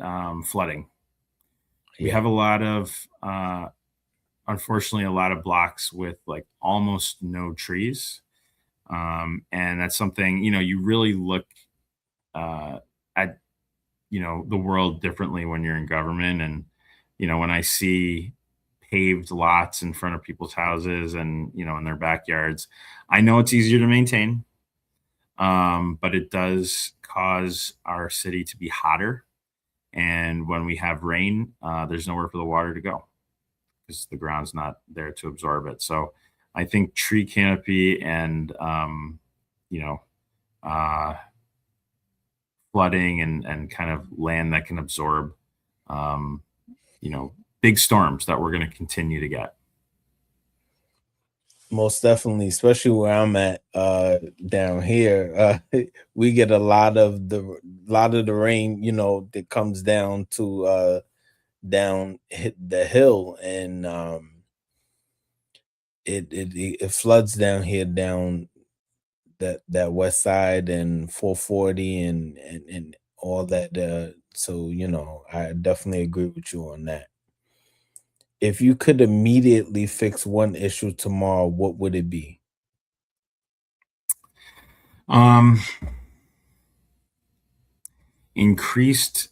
flooding. We have a lot of, unfortunately, a lot of blocks with like almost no trees. And that's something, you really look at, the world differently when you're in government. And, when I see paved lots in front of people's houses and, in their backyards, I know it's easier to maintain. But it does cause our city to be hotter. And when we have rain, there's nowhere for the water to go because the ground's not there to absorb it. So I think tree canopy and, flooding and kind of land that can absorb, big storms that we're going to continue to get. Most definitely, especially where I'm at down here. We get a lot of the rain, that comes down to down hit the hill, and it floods down here, down that west side and 440 and all that. So I definitely agree with you on that. If you could immediately fix one issue tomorrow, what would it be? Increased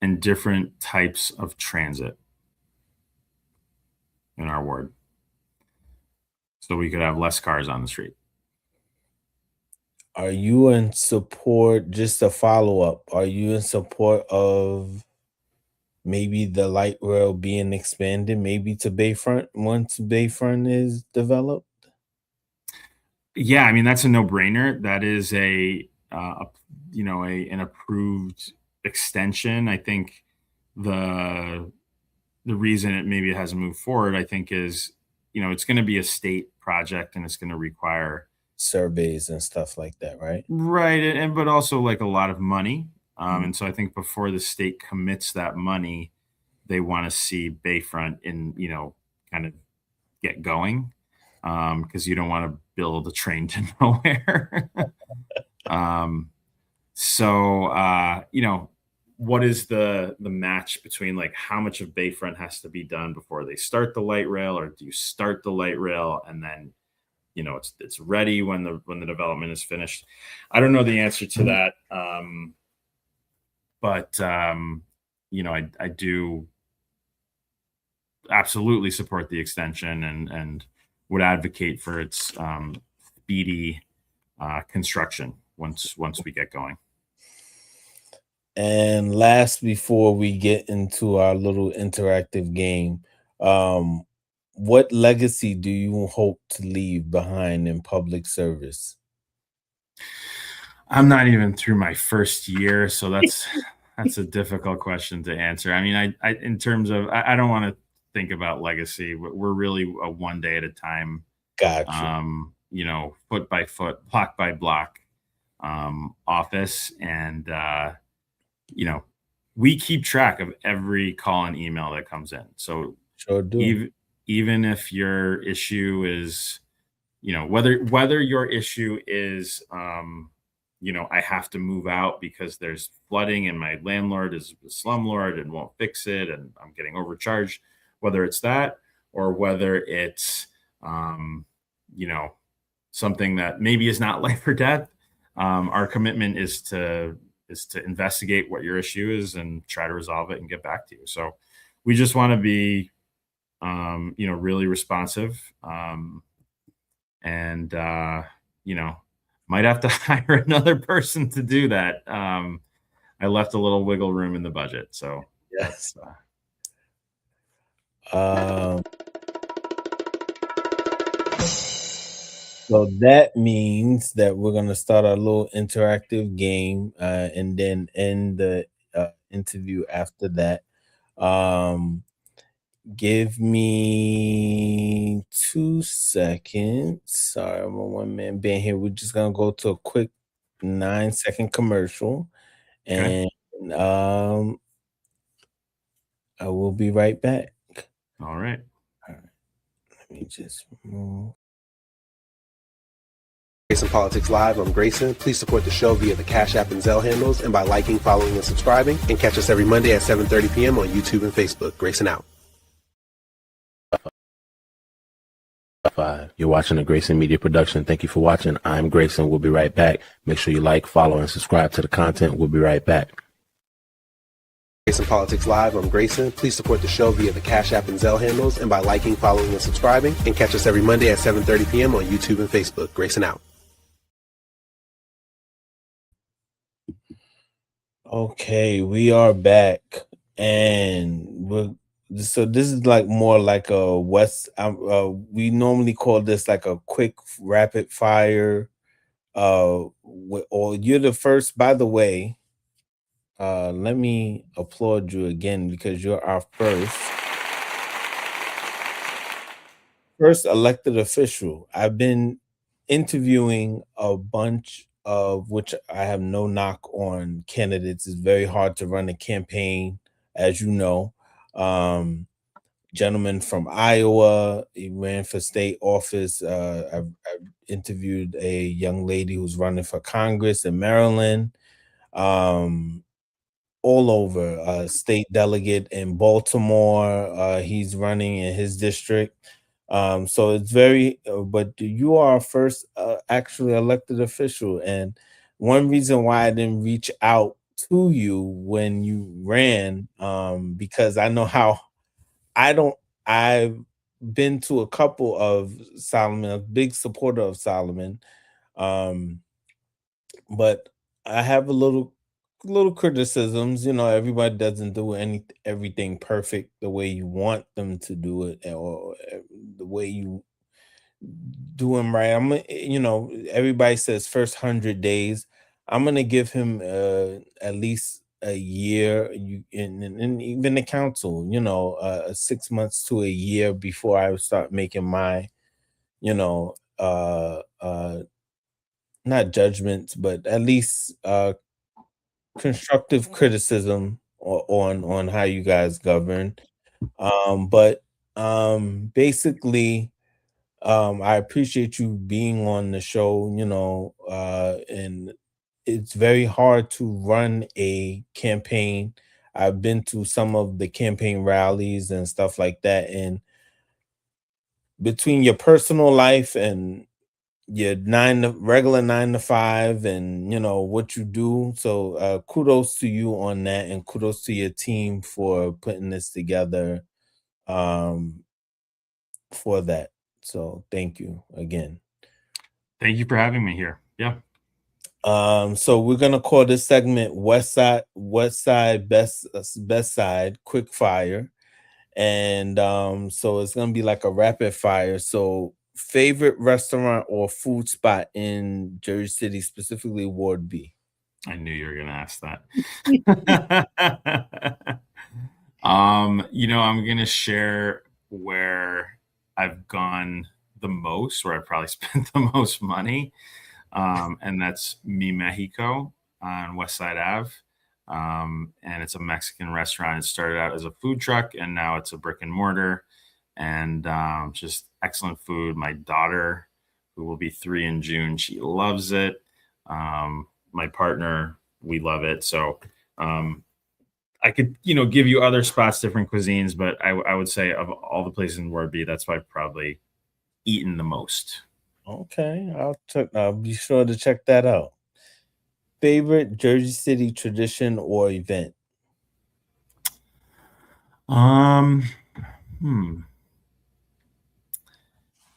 and different types of transit in our ward, so we could have less cars on the street. Are you in support, just a follow up, are you in support of maybe the light rail being expanded, maybe to Bayfront once Bayfront is developed? Yeah, I mean, that's a no-brainer. That is an approved extension. I think the reason it hasn't moved forward, I think, is it's going to be a state project and it's going to require Surveys and stuff like that, right? right, and but also like a lot of money. And so I think before the state commits that money, they want to see Bayfront kind of get going, because you don't want to build a train to nowhere. What is the match between like how much of Bayfront has to be done before they start the light rail, or do you start the light rail and then it's ready when the development is finished? I don't know the answer to that, but I do absolutely support the extension and would advocate for its speedy construction once we get going. And last, before we get into our little interactive game, what legacy do you hope to leave behind in public service? I'm not even through my first year, so that's a difficult question to answer. I mean, I in terms of, I don't want to think about legacy. We're really a one day at a time. Gotcha. Foot by foot, block by block office, and we keep track of every call and email that comes in. So sure do. Even if your issue is, whether your issue is, I have to move out because there's flooding and my landlord is a slumlord and won't fix it and I'm getting overcharged, whether it's that or whether it's, something that maybe is not life or death. Our commitment is to investigate what your issue is and try to resolve it and get back to you. So we just want to be, really responsive, and might have to hire another person to do that. I left a little wiggle room in the budget, so yes. So that means that we're going to start our little interactive game, and then end the interview after that. Give me 2 seconds. Sorry, I'm a one-man band here. We're just going to go to a quick 9-second commercial. Okay. And I will be right back. All right. Let me just move. Grayson Politics Live. I'm Grayson. Please support the show via the Cash App and Zelle handles and by liking, following, and subscribing. And catch us every Monday at 7:30 p.m. on YouTube and Facebook. Grayson out. You're watching a Grayson Media production. Thank you for watching. I'm Grayson. We'll be right back. Make sure you like, follow, and subscribe to the content. We'll be right back. Grayson Politics Live. I'm Grayson. Please support the show via the Cash App and Zelle handles and by liking, following, and subscribing. And catch us every Monday at 7:30 p.m. on YouTube and Facebook. Grayson out. Okay, we are back, and so this is like more like a we normally call this like a quick rapid fire. Or you're the first. By the way, let me applaud you again because you're our first first elected official. I've been interviewing a bunch of which I have no knock on candidates. It's very hard to run a campaign, as you know. Gentleman from Iowa, he ran for state office. I've interviewed a young lady who's running for Congress in Maryland. Um, all over, state delegate in Baltimore. He's running in his district. So it's very, but you are our first actually elected official. And one reason why I didn't reach out to you when you ran, because I know how I don't, I've been to a couple of Solomon, a big supporter of Solomon. Um, but I have a little criticisms. Everybody doesn't do everything perfect the way you want them to do it, or the way you do them right. Everybody says first 100 days. I'm gonna give him at least a year. And even the council, 6 months to a year before I start making my, you know, not judgments, but at least constructive criticism on how you guys govern. But basically, I appreciate you being on the show, and it's very hard to run a campaign. I've been to some of the campaign rallies and stuff like that, and between your personal life and your regular 9 to 5, and what you do. So kudos to you on that, and kudos to your team for putting this together, um for that. So thank you again. Thank you for having me here. Yeah. So we're gonna call this segment West Side Best Side Quick Fire. And so it's gonna be like a rapid fire. So favorite restaurant or food spot in Jersey City, specifically Ward B? I knew you were going to ask that. I'm going to share where I've gone the most, where I've probably spent the most money. And that's Mi Mexico on West Side Ave. And it's a Mexican restaurant. It started out as a food truck, and now it's a brick and mortar, and just excellent food. My daughter, who will be 3 in June, she loves it. My partner, we love it. So I could, give you other spots, different cuisines, but I would say of all the places in Ward B, that's why I've probably eaten the most. Okay, I'll be sure to check that out. Favorite Jersey City tradition or event?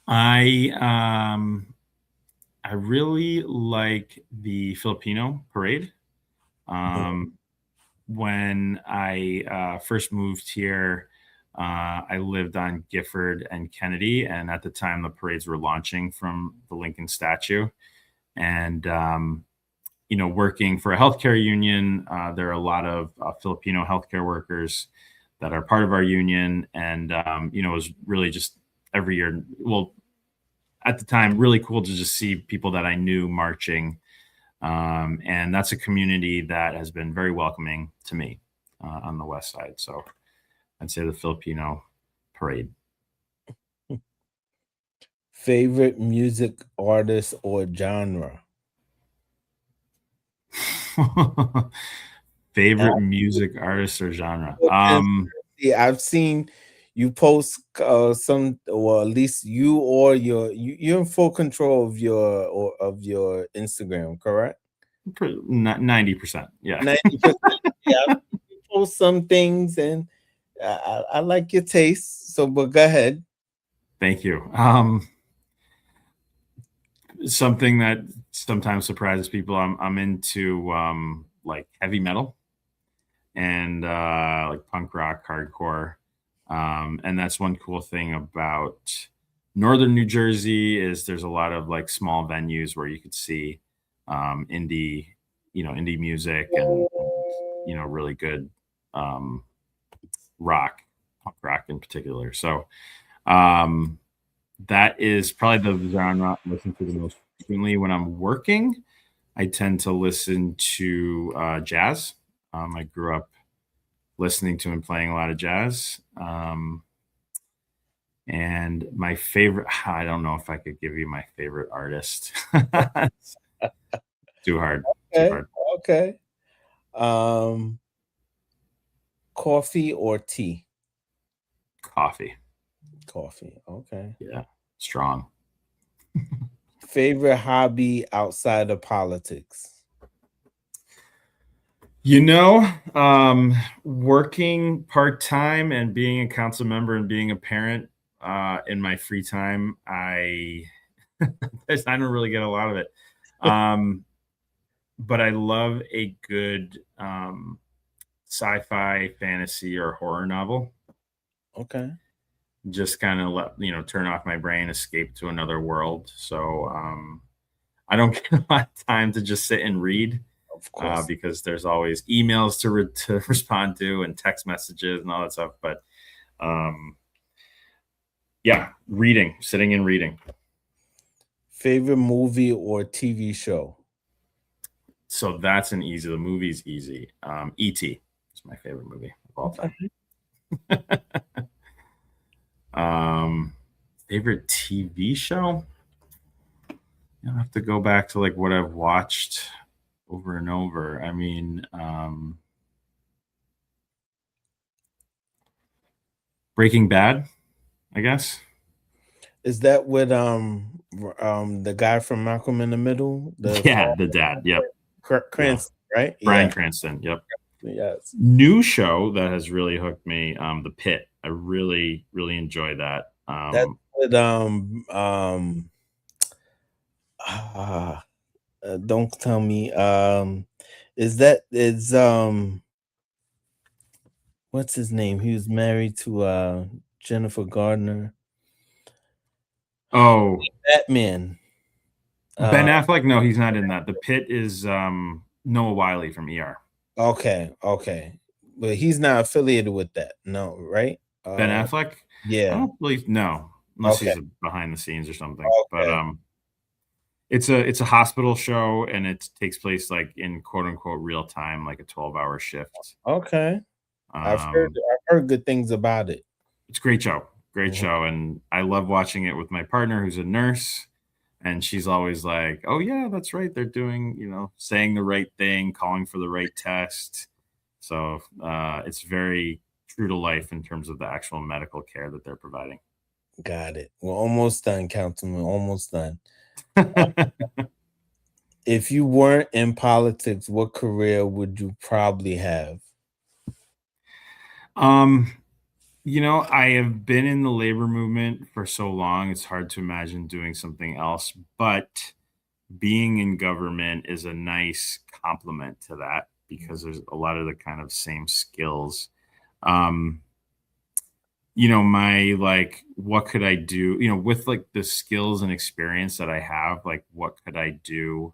I really like the Filipino parade. When I first moved here, I lived on Gifford and Kennedy, and at the time the parades were launching from the Lincoln statue. And working for a healthcare union, there are a lot of Filipino healthcare workers that are part of our union, and it was really just every year. Well, at the time, really cool to just see people that I knew marching. And that's a community that has been very welcoming to me on the West Side. So I'd say the Filipino parade. Favorite music artist or genre? Favorite music artist or genre? Yeah, I've seen you post some, or at least you or you're in full control of your Instagram, correct? 90%. Yeah. 90%. Yeah, you post some things, and I like your taste. So, but go ahead. Thank you. Something that sometimes surprises people. I'm into like heavy metal and like punk rock, hardcore. And that's one cool thing about Northern New Jersey is there's a lot of like small venues where you could see indie music and really good rock, punk rock in particular. So that is probably the genre I listen to the most frequently when I'm working. I tend to listen to jazz. I grew up listening to and playing a lot of jazz. And my favorite, I don't know if I could give you my favorite artist. Too hard. Too Okay. hard. Okay. Coffee or tea? Coffee. Coffee. Okay. Yeah. Strong. Favorite hobby outside of politics? Working part-time and being a council member and being a parent in my free time, I don't really get a lot of it. But I love a good sci-fi, fantasy, or horror novel. Okay. Just kind of turn off my brain, escape to another world. So I don't get a lot of time to just sit and read. Of course. Because there's always emails to respond to and text messages and all that stuff. But yeah, sitting and reading. Favorite movie or TV show? So that's the movie's easy. E.T. is my favorite movie of all time. Favorite TV show? I'll have to go back to like what I've watched over and over. I mean, Breaking Bad, I guess. Is that with the guy from Malcolm in the Middle? The dad. Yep. Cranston, right? Bryan Cranston. Yep. Yes. New show that has really hooked me. The Pit. I really, really enjoy that. That's with don't tell me. Is what's his name? He was married to Jennifer Gardner. Oh, Batman. Ben Affleck? No, he's not in that. The Pit is Noah Wiley from ER. Okay, but he's not affiliated with that. No, right? Ben Affleck? Yeah, I don't believe unless he's behind the scenes or something. Okay. But it's a hospital show, and it takes place like in quote unquote real time, like a 12-hour shift. Okay, I've heard good things about it. It's a great show. Great show, and I love watching it with my partner who's a nurse, and she's always like, oh yeah, that's right, they're doing, saying the right thing, calling for the right test. So it's very true to life in terms of the actual medical care that they're providing. Got it. We're almost done, Councilman. Almost done. If you weren't in politics, what career would you probably have? I have been in the labor movement for so long, it's hard to imagine doing something else, but being in government is a nice complement to that because there's a lot of the kind of same skills. What could I do, with like the skills and experience that I have, like what could I do,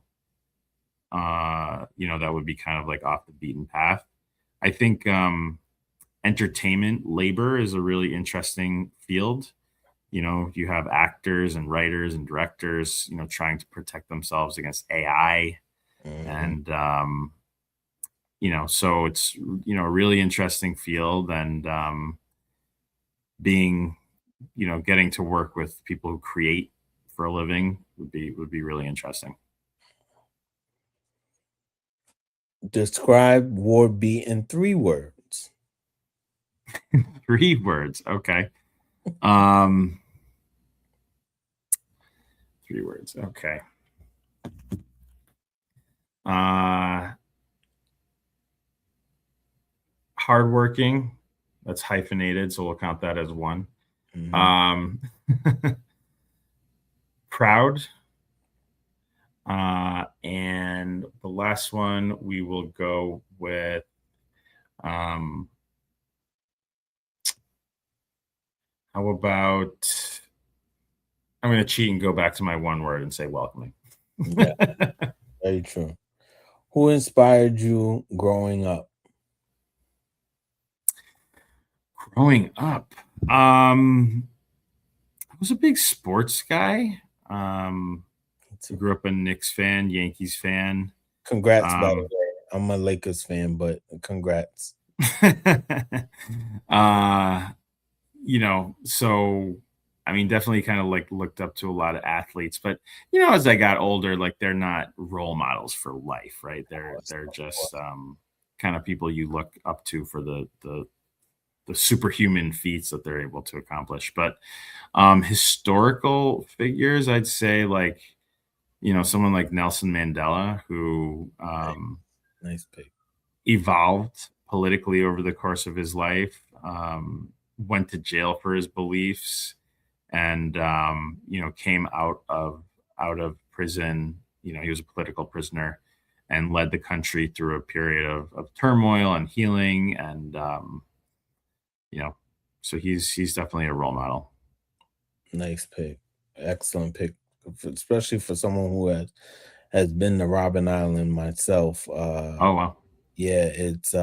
that would be kind of like off the beaten path. I think, entertainment labor is a really interesting field. You have actors and writers and directors, trying to protect themselves against AI. And, so it's, a really interesting field, and getting to work with people who create for a living would be really interesting. Describe Ward B in 3 words. 3 words. Okay. 3 words. Okay. Hardworking. That's hyphenated, so we'll count that as 1. Proud. And the last one we will go with how about I'm going to cheat and go back to my 1 word and say welcoming. Yeah, very true. Who inspired you growing up? Growing up, who was a big sports guy. a- Grew up a Knicks fan, Yankees fan. Congrats, by the way. I'm a Lakers fan, but congrats. So I mean, definitely kind of like looked up to a lot of athletes, but as I got older, like they're not role models for life, right? They're just kind of people you look up to for the superhuman feats that they're able to accomplish. But historical figures, I'd say like someone like Nelson Mandela, who nice pick. Evolved politically over the course of his life, went to jail for his beliefs, and came out of prison. He was a political prisoner and led the country through a period of turmoil and healing, and so he's definitely a role model. Nice pick. Excellent pick, especially for someone who has been to Robben Island myself. Oh wow. Yeah, it's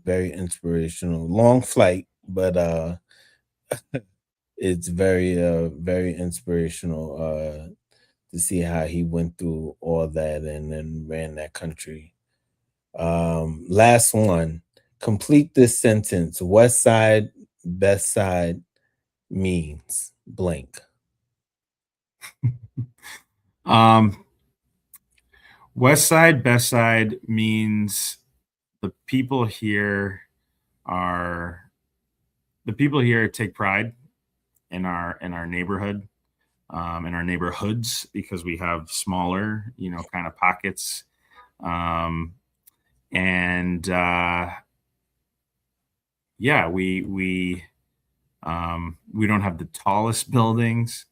very inspirational. Long flight, but it's very very inspirational to see how he went through all that and then ran that country. Last one. Complete this sentence. West side, best side means blank. West side, best side means the people here take pride in our neighborhood, in our neighborhoods, because we have smaller, kind of pockets. We don't have the tallest buildings,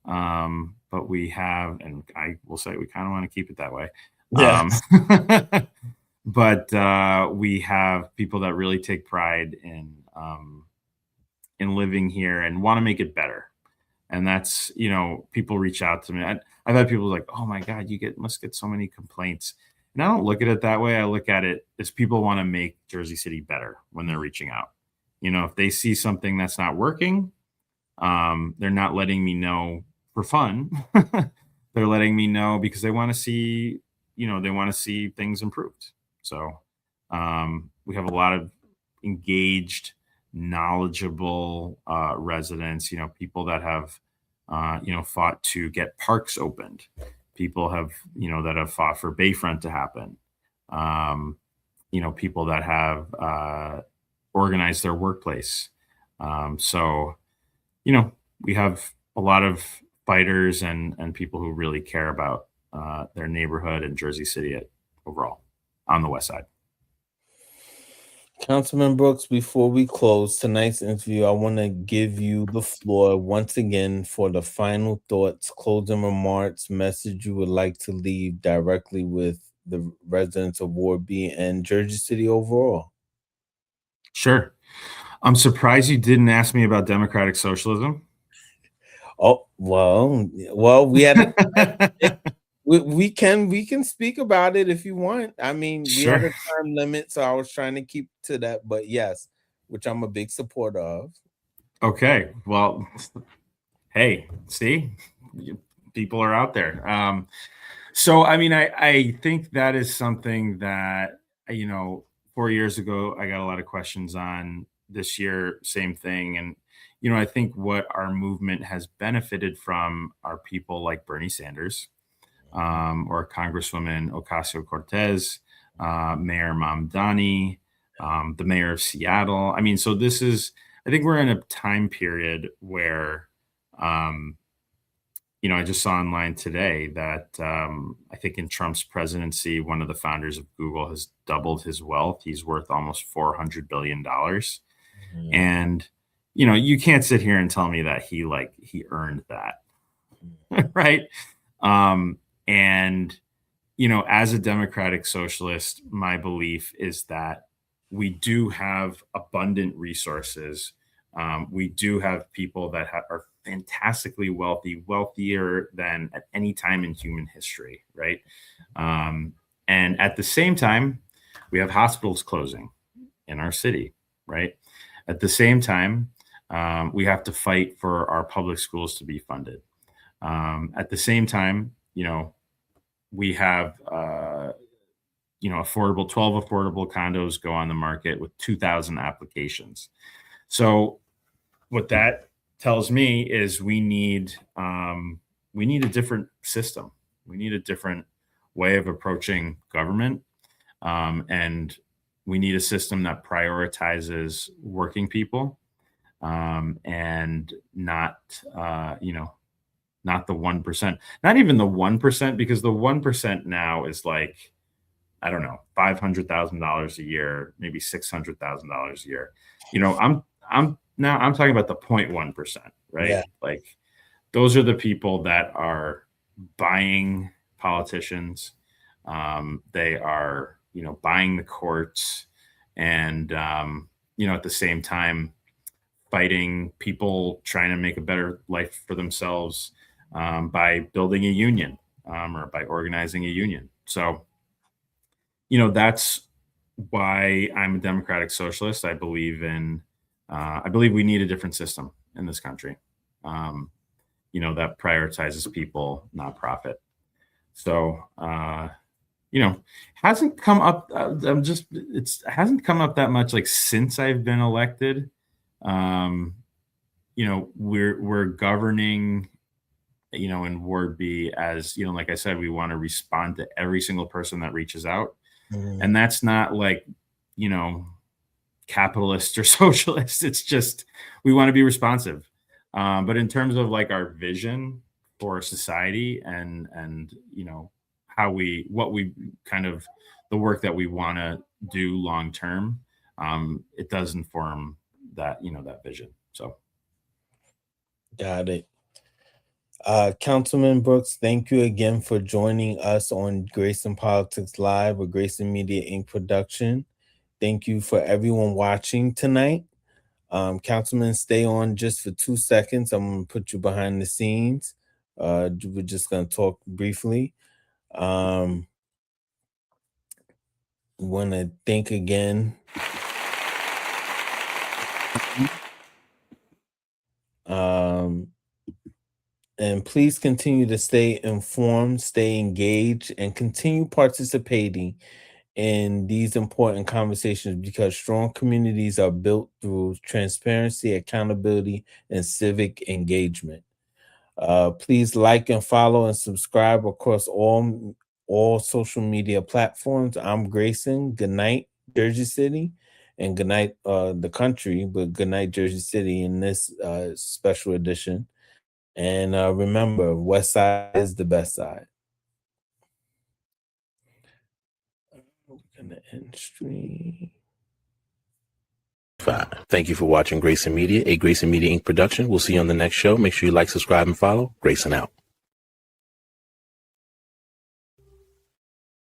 but we have, and I will say we kind of want to keep it that way. Yes. But we have people that really take pride in living here and want to make it better. And that's, people reach out to me. I've had people like, oh my God, must get so many complaints. And I don't look at it that way. I look at it as people want to make Jersey City better when they're reaching out. If they see something that's not working, they're not letting me know for fun. They're letting me know because they want to see, things improved. So we have a lot of engaged, knowledgeable residents, people that have, fought to get parks opened. People have, that have fought for Bayfront to happen. People that have organized their workplace. So we have a lot of fighters and people who really care about their neighborhood and Jersey City overall on the West Side. Councilman Brooks, before we close tonight's interview, I want to give you the floor once again for the final thoughts, closing remarks, message you would like to leave directly with the residents of Ward B and Jersey City overall. Sure. I'm surprised you didn't ask me about democratic socialism. Oh, well, we had we can speak about it if you want. I mean, Sure. We had a time limit, so I was trying to keep to that, but yes, which I'm a big supporter of. Okay. Well, hey, see, people are out there. So, I mean, I think that is something that, 4 years ago, I got a lot of questions on. This year, same thing. And, I think what our movement has benefited from are people like Bernie Sanders, or Congresswoman Ocasio-Cortez, Mayor Mamdani, the mayor of Seattle. I mean, so I think we're in a time period where, I just saw online today that I think in Trump's presidency, one of the founders of Google has doubled his wealth. He's worth almost $400 billion. Mm-hmm. And, you can't sit here and tell me that he earned that. Right. And, as a democratic socialist, my belief is that we do have abundant resources. We do have people that are fantastically wealthy, wealthier than at any time in human history, right? And at the same time, we have hospitals closing in our city, right? At the same time, We have to fight for our public schools to be funded. At the same time, we have, 12 affordable condos go on the market with 2,000 applications. So what that tells me is we need a different system. We need a different way of approaching government. And we need a system that prioritizes working people, and not the 1%, not even the 1%, because the 1% now is like, I don't know, $500,000 a year, maybe $600,000 a year. I'm talking about the 0.1%, right? Yeah. Like, those are the people that are buying politicians. They are, buying the courts, and, at the same time, fighting people trying to make a better life for themselves, by building a union, or by organizing a union. So, that's why I'm a democratic socialist. I believe we need a different system in this country, that prioritizes people, not profit. So, hasn't come up. It hasn't come up that much, like, since I've been elected. We're governing, in Ward B as, like I said, we want to respond to every single person that reaches out. Mhm. And that's not like, capitalist or socialist. It's just, we want to be responsive. But in terms of, like, our vision for society, and the work that we want to do long term, it does inform that, that vision. So. Got it. Councilman Brooks, thank you again for joining us on Grayson Politics Live, a Grayson Media Inc. production. Thank you for everyone watching tonight. Councilman, stay on just for 2 seconds. I'm going to put you behind the scenes. We're just going to talk briefly. Want to thank again. And please continue to stay informed, stay engaged, and continue participating in these important conversations, because strong communities are built through transparency, accountability, and civic engagement. Please like and follow and subscribe across all social media platforms. I'm Grayson. Good night, Jersey City, and good night, the country, but good night, Jersey City, in this special edition. And remember, West Side is the best side. We're gonna end stream. Thank you for watching Grayson Media, a Grayson Media Inc. production. We'll see you on the next show. Make sure you like, subscribe, and follow. Grayson out.